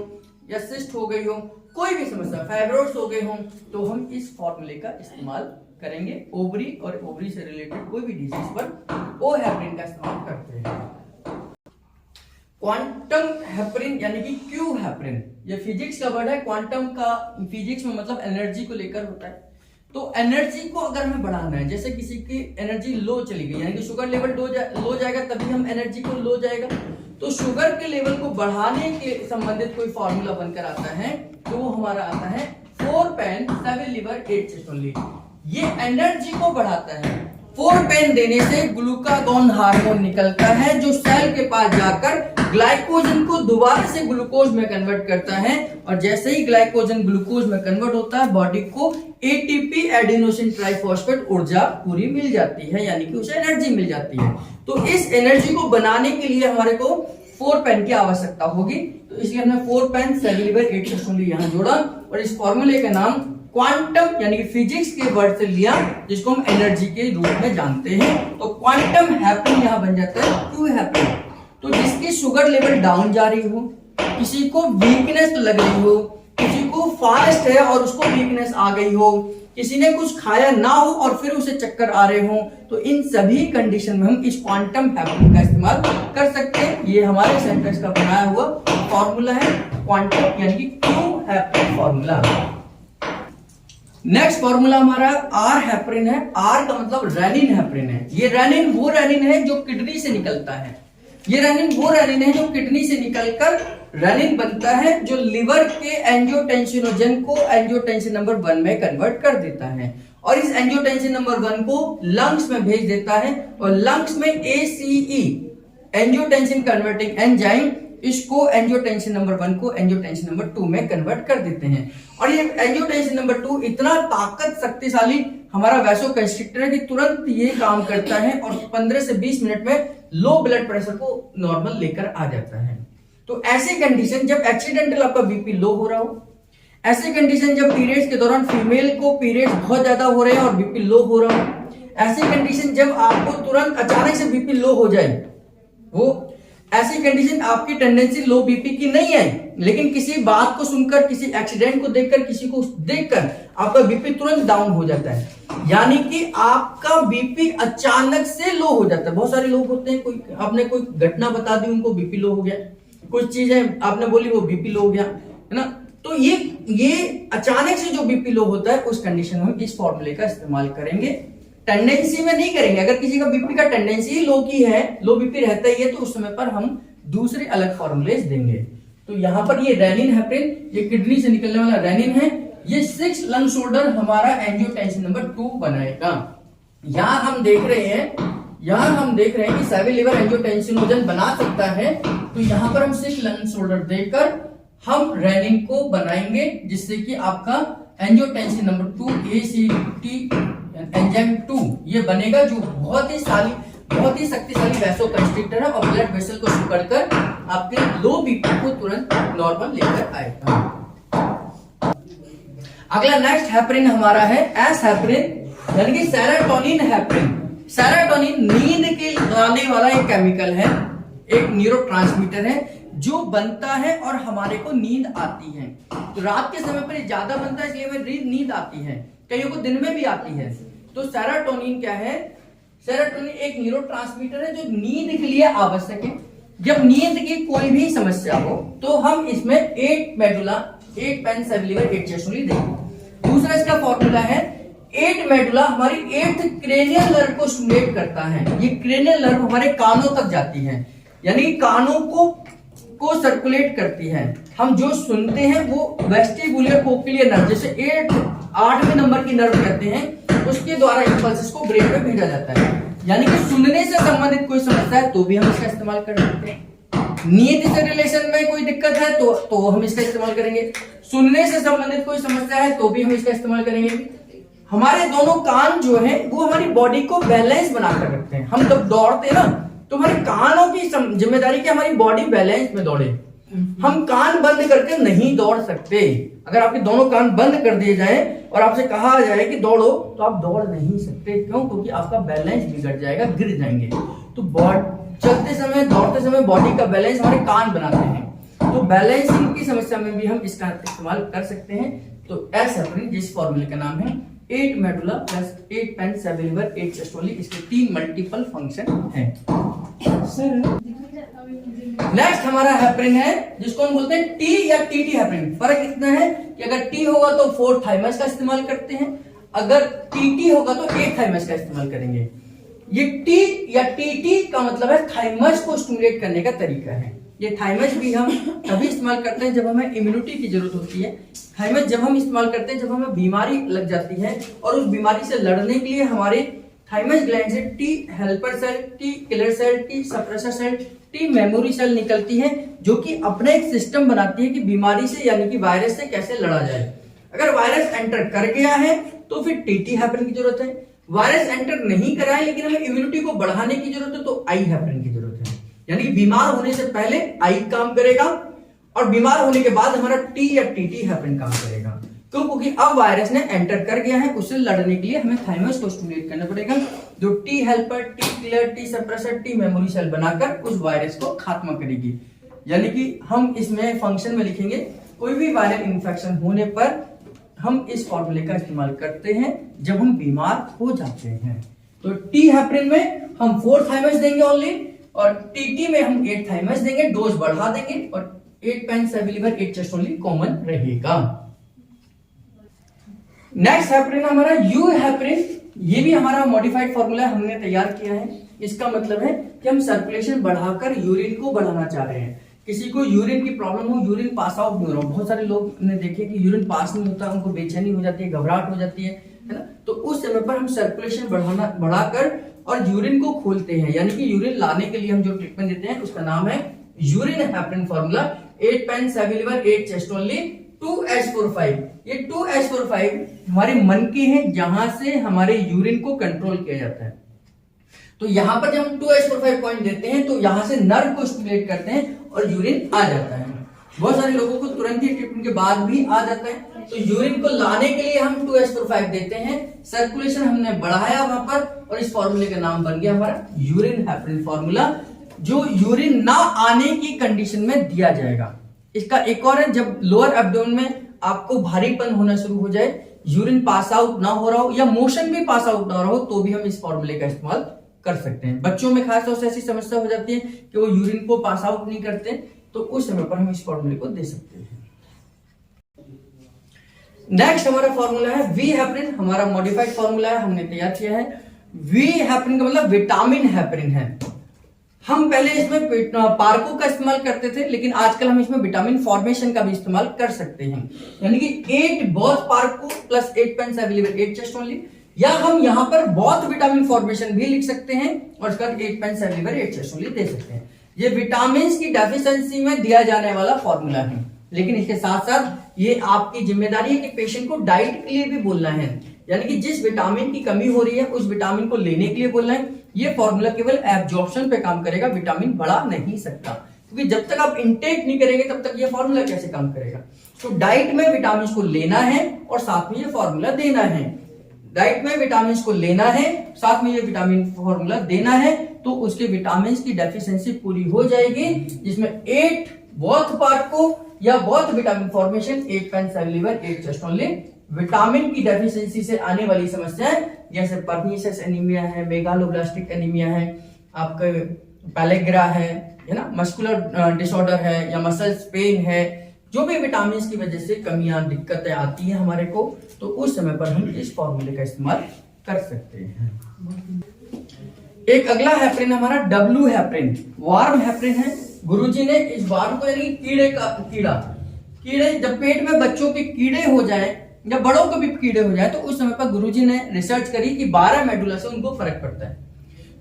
या सिस्ट हो गई हो, कोई भी समस्या, फाइब्रोइड्स हो गए हो, तो हम इस फॉर्मूले का इस्तेमाल करेंगे। ओवरी और ओवरी से रिलेटेड कोई भी डिजीज पर ओ हेपरिन का इस्तेमाल करते हैं। क्वांटम हेपरिन यानी कि क्यू हेपरिन, ये फिजिक्स का वर्ड है। क्वांटम का फिजिक्स में मतलब एनर्जी को लेकर होता है। तो एनर्जी को अगर हमें बढ़ाना है, जैसे किसी की एनर्जी लो चली गई, यानी कि शुगर लेवल लो जाएगा, तभी हम एनर्जी को लो जाएगा, तो शुगर के लेवल को बढ़ाने के संबंधित कोई फॉर्मूला बनकर आता है, तो वो हमारा आता है 4 पेन 7 लीवर 8 चेस्ट ओनली। ये एनर्जी को बढ़ाता है। 4 पेन देने से ग्लूकागॉन हार्मोन निकलता है, जो सेल के पास जाकर ग्लाइकोजन को दोबारा से ग्लूकोज में कन्वर्ट करता है, और जैसे ही ग्लाइकोजन ग्लूकोज में कन्वर्ट होता है, बॉडी को एटीपी एडिनोसिन ट्राइफॉस्फेट ऊर्जा पूरी मिल जाती है, यानी कि उसे एनर्जी मिल जाती है। तो इस एनर्जी को बनाने के लिए हमारे को 4 पेन की आवश्यकता होगी, तो इसलिए हमने 4 पेन 7 लीवर 8 चेस्ट ओनली यहां जोड़ा, और इस फॉर्मूले का नाम क्वांटम यानी कि फिजिक्स के वर्ड से लिया, जिसको हम एनर्जी के रूप में जानते हैं। तो क्वांटम हेपरिन यहां बन जाता है क्यू हेपरिन। तो जिसकी शुगर लेवल डाउन जा रही हो, किसी को वीकनेस लग रही हो, किसी को फास्ट है और उसको वीकनेस आ गई हो, किसी ने कुछ खाया ना हो और फिर उसे चक्कर आ रहे हो, तो इन सभी कंडीशन में हम इस क्वांटम हेपरिन का इस्तेमाल कर सकते हैं। ये हमारे सेंटेंस का बनाया हुआ फॉर्मूला है, क्वांटम यानी कि Q heparin formula. Next formula हमारा आर हेपरिन है। आर का मतलब रेनिन हेपरिन है। ये रेनिन वो रेनिन है जो किडनी से निकलता है। ये रेनिन वो रेनिन है जो किडनी से निकलकर रेनिन बनता है, जो लिवर के एंजियोटेंसिनोजन को एंजियोटेंसिन नंबर 1 में कन्वर्ट कर देता है, और इस एंजियोटेंसिन नंबर 1 को लंग्स में भेज देता है, और लंग्स में ACE एंजियोटेंसिन कन्वर्टिंग एंजाइम इसको एंजियोटेंसिन नंबर 1 को एंजियोटेंसिन नंबर 2 में कन्वर्ट कर देते हैं। और ये एंजियोटेंसिन नंबर 2 इतना ताकत शक्तिशाली हमारा वैसोकंस्ट्रिक्टर है कि तुरंत ये काम करता है और 15 से 20 मिनट में लो ब्लड प्रेशर को नॉर्मल लेकर आ जाता है। तो ऐसी कंडीशन जब एक्सीडेंटल आपका बीपी लो हो रहा हो, ऐसी कंडीशन जब पीरियड्स के दौरान फीमेल को पीरियड्स बहुत ज्यादा हो रहे हैं और बीपी लो हो रहा हो, ऐसी कंडीशन जब आपको तुरंत अचानक से बीपी लो हो जाए, वो ऐसी कंडीशन आपकी टेंडेंसी लो बीपी की नहीं है, लेकिन किसी बात को सुनकर, किसी एक्सीडेंट को देखकर, किसी को देखकर आपका बीपी तुरंत डाउन हो जाता है, यानी कि आपका बीपी अचानक से लो हो जाता है। बहुत सारे लोग होते हैं, कोई आपने कोई घटना बता दी, उनको बीपी लो हो गया, कुछ चीजें आपने बोली वो बीपी लो हो गया, है ना। तो ये अचानक से जो बीपी लो होता है, उस कंडीशन में हम इस फॉर्मूले का इस्तेमाल करेंगे। टेंडेंसी में नहीं करेंगे। अगर किसी का बीपी का टेंडेंसी लो की है, लो बीपी रहता ही है, तो उस समय पर हम दूसरे अलग फॉर्मूलेज देंगे। तो यहाँ पर ये रेनिन हेपरिन, ये किडनी से निकलने वाला रेनिन है, ये 6 लंग शोल्डर हमारा एंजियोटेंसिन नंबर 2 बनाएगा। यहाँ हम देख रहे हैं कि 7 लीवर एंजियोटेंसिनोजन बना सकता है, तो यहाँ पर हम 6 लंग शोल्डर देकर हम रेनिन को बनाएंगे, जिससे कि आपका एंजियोटेंसिन नंबर 2 ACT एंजाइम 2 ये बनेगा, जो बहुत ही शक्तिशाली वैसोकंस्ट्रिक्टर है और ब्लड वेसल को सिकुड़कर आपके लो बीपी को तुरंत नॉर्मल लेकर आएगा। अगला नेक्स्ट हेपरिन हमारा है एस हेपरिन, यानी कि सेरोटोनिन हेपरिन। सेरोटोनिन नींद के लाने वाला एक केमिकल है, एक न्यूरोट्रांसमीटर है जो बनता है और हमारे को नींद आती है। तो रात के समय पर ज्यादा बनता है, इसलिए हमें नींद आती है, कईयों को दिन में भी आती है। तो सेरोटोनिन क्या है? सेरोटोनिन एक न्यूरोट्रांसमीटर है जो नींद के लिए आवश्यक है। जब नींद की कोई भी समस्या हो तो हम इसमें 8 मेडुला, 8 पेन 7 लीवर 8 चेस्टोली देंगे। दूसरा इसका फॉर्मूला है 8 मेडुला हमारी 8th क्रेनियल नर्व को स्टिमुलेट करता है। ये क्रेनियल नर्व हमारे कानों तक जाती है, यानी कानों को सर्कुलेट करती है। हम जो सुनते हैं वो वेस्टिबुलर कोक्लियर नर्व, जैसे 8वें नंबर की नर्व कहते हैं, उसके द्वारा इंपल्सेस को ब्रेन में भेजा जाता है। यानी कि सुनने से संबंधित कोई समस्या है तो भी हम इसका इस्तेमाल कर सकते हैं। नींद से रिलेशन में कोई दिक्कत है तो हम इसका इस्तेमाल करेंगे। सुनने से संबंधित कोई समस्या है तो भी हम इसका इस्तेमाल करेंगे। हमारे दोनों कान जो है वो हमारी बॉडी को बैलेंस बनाकर रखते हैं। हम जब दौड़ते हैं ना तो हमारे कानों की जिम्मेदारी कि हमारी बॉडी बैलेंस में दौड़े। हम कान बंद करके नहीं दौड़ सकते। अगर आपके दोनों कान बंद कर दिए जाए और आपसे कहा जाए कि दौड़ो, तो आप दौड़ नहीं सकते। क्यों? क्योंकि आपका बैलेंस बिगड़ जाएगा, गिर जाएंगे। तो चलते समय, दौड़ते समय बॉडी का बैलेंस हमारे कान बनाते हैं। तो बैलेंसिंग की समस्या में भी हम इसका इस्तेमाल कर सकते हैं। तो एस हेपरिन, जिस फॉर्मूले का नाम है 8 मेडुला प्लस 8 पेन 7 लीवर 8 चेस्टोली, इसके 3 मल्टीपल फंक्शन हैं। नेक्स्ट हमारा हेपरिन है जिसको हम बोलते हैं टी या टीटी हेपरिन। फर्क इतना है कि अगर टी होगा तो 4 थाइमस का इस्तेमाल करते हैं, अगर टीटी होगा तो 8 थाइमस का इस्तेमाल करेंगे। ये टी या टीटी का मतलब है थाइमस को स्टिमुलेट करने का तरीका है। ये थाइमस भी हम तभी इस्तेमाल करते हैं जब हमें इम्यूनिटी की जरूरत होती है। थाइमस जब हम इस्तेमाल करते हैं जब हमें बीमारी लग जाती है और उस बीमारी से लड़ने के लिए हमारे थाइमस ग्लैंड से T helper cell, T killer cell, T suppressor cell, T memory cell निकलती है, जो कि अपना एक सिस्टम बनाती है कि बीमारी से यानी कि वायरस से कैसे लड़ा जाए। अगर वायरस एंटर कर गया है तो फिर टीटी हेपरिन की जरूरत है। वायरस एंटर नहीं करा है लेकिन हमें इम्यूनिटी को बढ़ाने की जरूरत है तो आई हेपरिन की जरूरत है। यानी कि बीमार होने से पहले आई काम करेगा और बीमार होने के बाद हमारा टी या टीटी हेपरिन काम करेगा। क्यों? क्योंकि अब वायरस ने एंटर कर गया है, उससे लड़ने के लिए हमें थाइमस को स्टिमुलेट करना पड़ेगा, जो T helper, T killer, T suppressor, T memory cell बनाकर उस वायरस को खात्मा करेगी। यानी कि हम इसमें फंक्शन में लिखेंगे कोई भी वायरल इन्फेक्शन होने पर हम इस फॉर्मूले का इस्तेमाल करते हैं जब हम बीमार हो जाते हैं। तो टी हेपरिन में हम 4 थाइमस देंगे ओनली, और टीटी में हम 8 थाइमस देंगे, डोज बढ़ा देंगे, और 8 पेन 7 लीवर 8 चेस्टोली कॉमन रहेगा। नेक्स्ट हेपरिन हमारा यू हेपरिन। ये भी हमारा मॉडिफाइड फॉर्मूला हमने तैयार किया है। इसका मतलब है कि हम सर्कुलेशन बढ़ाकर यूरिन को बढ़ाना चाह रहे हैं। किसी को यूरिन की प्रॉब्लम हो, यूरिन पास आउट नहीं हो रहा, बहुत सारे लोग ने देखे कि यूरिन पास नहीं होता, उनको बेचैनी हो जाती है, घबराहट हो जाती है ना। तो उस समय पर हम सर्कुलेशन बढ़ाकर और यूरिन को खोलते हैं, यानी कि यूरिन लाने के लिए हम जो ट्रीटमेंट देते हैं उसका नाम है urine heparin formula. 8 pen 7 liver 8 chest only 2H45। ये 2H45 हमारे मन के हैं, जहां से हमारे यूरिन को कंट्रोल किया जाता है। तो यहां पर जब हम 2H45 पॉइंट देते हैं तो यहां से नर्व को स्टिमुलेट करते हैं और यूरिन आ जाता है। बहुत सारे लोगों को तुरंत ही ट्रीटमेंट के बाद भी आ जाता है। तो यूरिन को लाने के लिए हम 2H45 देते हैं, सर्कुलेशन हमने बढ़ाया वहां पर, और इस फॉर्मूले का नाम बन गया हमारा यूरिन हेपरिन फॉर्मूला, जो यूरिन ना आने की कंडीशन में दिया जाएगा। इसका एक और है, जब लोअर एब्डोमेन में आपको भारीपन होना शुरू हो जाए, यूरिन पास आउट ना हो रहा हो या मोशन भी पास आउट ना हो रहा हो, तो भी हम इस फॉर्मूले का इस्तेमाल कर सकते हैं। बच्चों में खासतौर से ऐसी समस्या हो जाती है कि वो यूरिन को पास आउट नहीं करते, तो उस समय पर हम इस फॉर्मूले को दे सकते हैं। नेक्स्ट हमारा फॉर्मूला है वी हेपरिन। हमारा मॉडिफाइड फॉर्मूला है, हमने तैयार किया है। वी हेपरिन का मतलब विटामिन हेपरिन है। हम पहले इसमें पार्को का इस्तेमाल करते थे, लेकिन आजकल हम इसमें विटामिन फॉर्मेशन का भी इस्तेमाल कर सकते हैं, यानी कि 8 बोथ पार्को plus 8 pens available 8 chest only, या हम यहां पर बोथ विटामिन फॉर्मेशन भी लिख सकते हैं और इसका 8 पेंस अवेलेबल 8 चेस्ट ओनली दे सकते हैं। ये विटामिन की डेफिशिएंसी में दिया जाने वाला फॉर्मूला है, लेकिन इसके साथ साथ ये आपकी जिम्मेदारी है कि पेशेंट को डाइट के लिए भी बोलना है, यानी कि जिस विटामिन की कमी हो रही है उस विटामिन को लेने के लिए बोलना है। ये फॉर्मूला केवल एब्जॉर्प्शन पे काम करेगा, विटामिन बढ़ा नहीं सकता, क्योंकि जब तक आप इंटेक नहीं करेंगे तब तक ये फॉर्मूला कैसे काम करेगा। तो डाइट में विटामिन को लेना है और साथ में ये फॉर्मूला देना है। डाइट में विटामिन को लेना है, साथ में ये विटामिन फॉर्मूला देना है, तो उसके विटामिन की डेफिशिएंसी पूरी हो जाएगी, जिसमें 8 बोथ पार्को या both vitamin formation 8 pens available 8 chest only. Vitamin की डेफिशिएंसी से आने वाली समस्याएं जैसे पर्निशियस एनीमिया है, मेगालोब्लास्टिक एनीमिया है, आपका पैलेग्रा है ना, मस्कुलर डिसऑर्डर है या मसल्स पेन है, जो भी विटामिन की वजह से कमियां दिक्कतें आती हैं हमारे को, तो उस समय पर हम इस फॉर्मूले का इस्तेमाल कर सकते हैं। एक अगला हेपरिन हमारा डब्ल्यू हेपरिन, वार्म हेपरिन है। गुरुजी ने इस वार्म को, यानी कीड़े जब पेट में बच्चों के कीड़े हो जाए या बड़ों को भी कीड़े हो जाए, तो उस समय पर गुरुजी ने रिसर्च करी कि 12 मेडुला से उनको फर्क पड़ता है।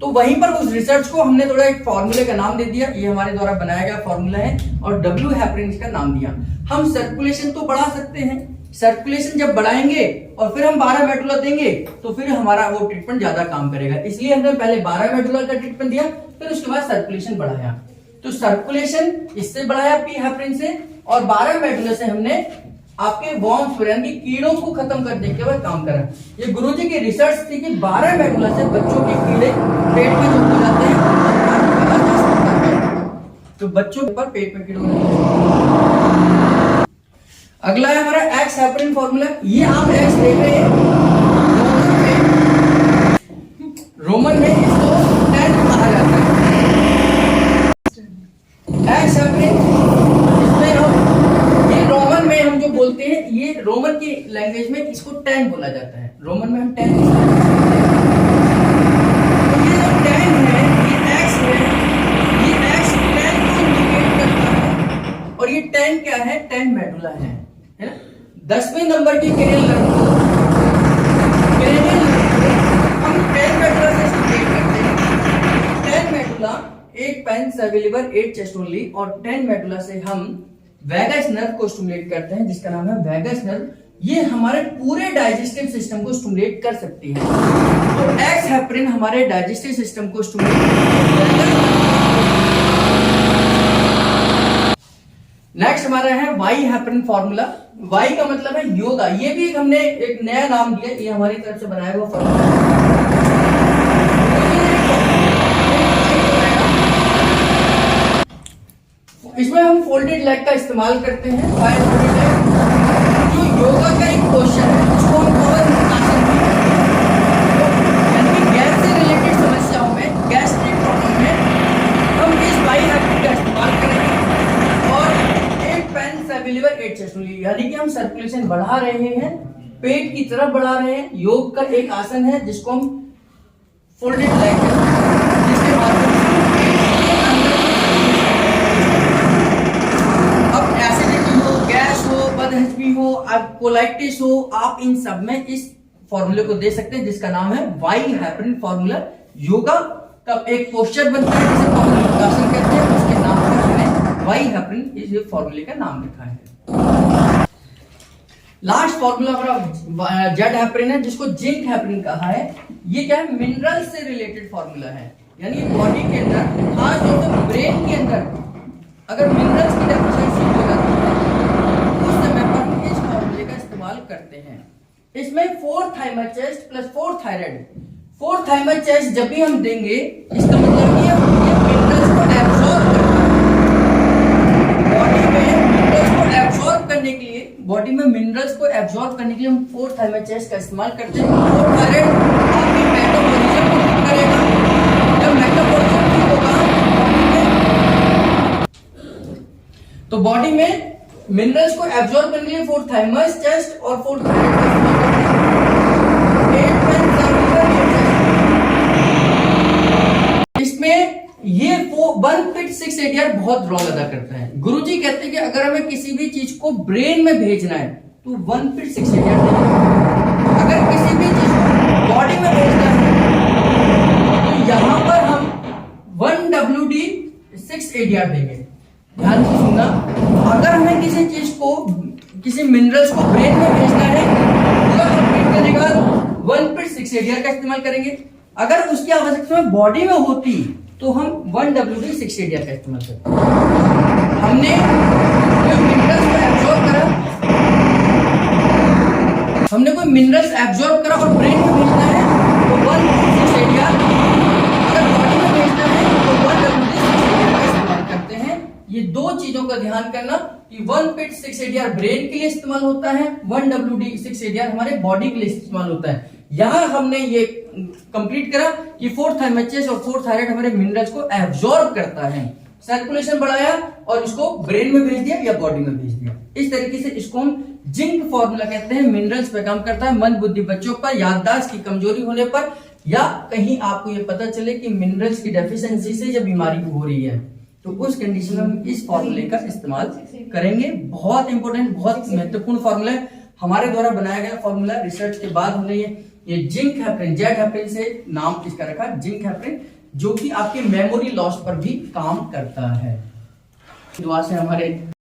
तो वहीं पर उस रिसर्च को हमने थोड़ा एक फॉर्मूले का नाम दे दिया, ये हमारे द्वारा बनाया गया फॉर्मूला है, और डब्ल्यू हेपरिन का नाम दिया। हम सर्कुलेशन तो बढ़ा सकते हैं, सर्कुलेशन जब बढ़ाएंगे और फिर हम 12 मेडुला देंगे तो फिर हमारा वो ट्रीटमेंट ज्यादा काम करेगा, इसलिए हमने पहले 12 मेडुला का ट्रीटमेंट दिया, फिर उसके बाद सर्कुलेशन बढ़ाया। तो सर्कुलेशन इससे बढ़ाया पी हेपरिन से, और 12 मेडुला से हमने आपके वॉर्म्स यानी कीड़ों को खत्म करने के बाद काम करा। ये गुरुजी की रिसर्च थी कि 12 मेडुला से बच्चों के कीड़े पेट में जो हो जाते हैं तो बच्चों पर पेट में कीड़े हो जाते हैं। अगला है हमारा एक्स हेपरिन फॉर्मूला। ये आप एक्स देख रहे हैं, रोमन में इसको 10 कहा जाता है। एक्स हेपरिन हम जो बोलते हैं, ये रोमन की लैंग्वेज में इसको 10 बोला जाता है। रोमन में हम 10 तो ये जो 10 है, ये एक्स है, ये एक्स 10 को इंडिकेट करता है, और ये 10 क्या है, 10 मेडुला है ना। 10वें नंबर की क्रेनियल नर्व को हम 10 मेडुला से इंडिकेट करते हैं। 10 medulla 8 pens available 8 chest only, और 10 मेडुला से हम वैगस नर्व को स्टिमुलेट करते हैं, जिसका नाम है वैगस नर्व। ये हमारे पूरे डाइजेस्टिव सिस्टम को स्टिमुलेट कर सकती है। तो एक्स हेपरिन हमारे डाइजेस्टिव सिस्टम को स्टिमुलेट करती है। नेक्स्ट हमारा है वाई हेपरिन फॉर्मूला। वाई का मतलब है योगा। ये भी हमने एक नया नाम दिया, ये हमारी तरफ से बनाया हुआ फॉर्मूला। इसमें हम फोल्डेड लेग का इस्तेमाल करते हैं। फोल्डेड लेग जो योगा का एक पोस्चर है, उसको हम पवनासन यानी कि गैस से रिलेटेड समस्याओं में, गैस्ट्रिक प्रॉब्लम में हम इस वाई हेपरिन का इस्तेमाल करेंगे। और 8 पेंस अवेलेबल 8 चेस्ट ओनली, यानी कि हम सर्कुलेशन बढ़ा रहे हैं, पेट की तरफ बढ़ा रहे हैं। योग का एक आसन है जिसको हम फोल्डेड लेग कहते हैं, जिसके माध्यम से हो, आप कोलाइटिस हो, आप इन सब में इस फॉर्मूले को दे सकते हैं, जिसका नाम है वाई हेपरिन फॉर्मूला। योगा का एक पोस्चर बनता है जिसे पवनासन कहते हैं, उसके नाम पर हमने वाई हेपरिन इस फॉर्मूले का नाम लिखा है। लास्ट फॉर्मूला हमारा जेड हेपरिन है, जिसको जिंक हेपरिन कहा है। ये क्या है, मिनरल से रिलेटेड फॉर्मूला है, यानी बॉडी के अंदर, खासतौर से ब्रेन के अंदर अगर मिनरल्स की डेफिशिएंसी हो जाती है उस समय पर हम इस फॉर्मूले का इस्तेमाल करते हैं। इसमें 4 थाइमर चेस्ट प्लस 4 थायराइड, 4 थाइमर चेस्ट जब भी हम देंगे, इसका मतलब ये मिनरल्स को एब्सॉर्ब करना है बॉडी में। मिनरल्स को एब्सॉर्ब करने के लिए, बॉडी में मिनरल्स को एब्सॉर्ब करने के लिए हम 4 थाइमर चेस्ट का इस्तेमाल करते हैं। 4 थायराइड आपकी मेटाबॉलिज्म को ठीक करेगा। जब मेटाबॉलिज्म ठीक होगा तो बॉडी में मिनरल्स को एब्सॉर्ब करने के लिए 4 थाइमस चेस्ट और 4 थायराइड का इस्तेमाल करते हैं। 8 पेंस अवेलेबल 8 चेस्ट। इसमें ये 1/6 बहुत रोल अदा करता है। गुरुजी कहते हैं कि अगर हमें किसी भी चीज को ब्रेन में भेजना है तो 1/6 देंगे, अगर किसी भी चीज को बॉडी में भेजना है तो यहां पर हम 1WD6 देंगे। ध्यान से सुनना, अगर हमें किसी चीज को, किसी मिनरल्स को ब्रेन में भेजना है तो हम करने का 1/6 का इस्तेमाल करेंगे। अगर उसकी आवश्यकता बॉडी में होती तो हम 1WD6 का इस्तेमाल करते हैं। हमने कोई मिनरल्स को एब्जॉर्ब करा, हमने कोई मिनरल्स एब्जॉर्ब करा और ब्रेन में भेजना है तो 1/6, अगर बॉडी में भेजना है तो 1WD6 का इस्तेमाल करते हैं। ये दो चीजों का ध्यान करना कि 1/6 ब्रेन के लिए इस्तेमाल होता है, 1WD6 हमारे बॉडी के लिए इस्तेमाल होता है। यहां हमने ये कंप्लीट करा कि 4-थायमेचेस और 4-थायराइड हमारे मिनरल्स को एब्जॉर्ब करता है, सर्कुलेशन बढ़ाया और इसको ब्रेन में भेज दिया या बॉडी में भेज दिया। इस तरीके से इसको हम जिंक फॉर्मूला कहते हैं। मिनरल्स पे काम करता है मंद बुद्धि बच्चों पर, याददाश्त की कमजोरी होने पर, या कहीं आपको ये पता चले कि मिनरल्स की डेफिशिएंसी से जब बीमारी हो रही है तो उस कंडीशन में हम इस फॉर्मूले का इस्तेमाल करेंगे। बहुत इंपॉर्टेंट, बहुत महत्वपूर्ण फॉर्मूला है, हमारे द्वारा बनाया गया फॉर्मूला। रिसर्च के बाद हमने ये जिंक हेपरिन, जेड हेपरिन से नाम इसका रखा, जिंक हेपरिन, जो कि आपके मेमोरी लॉस पर भी काम करता है। दुआ से हमारे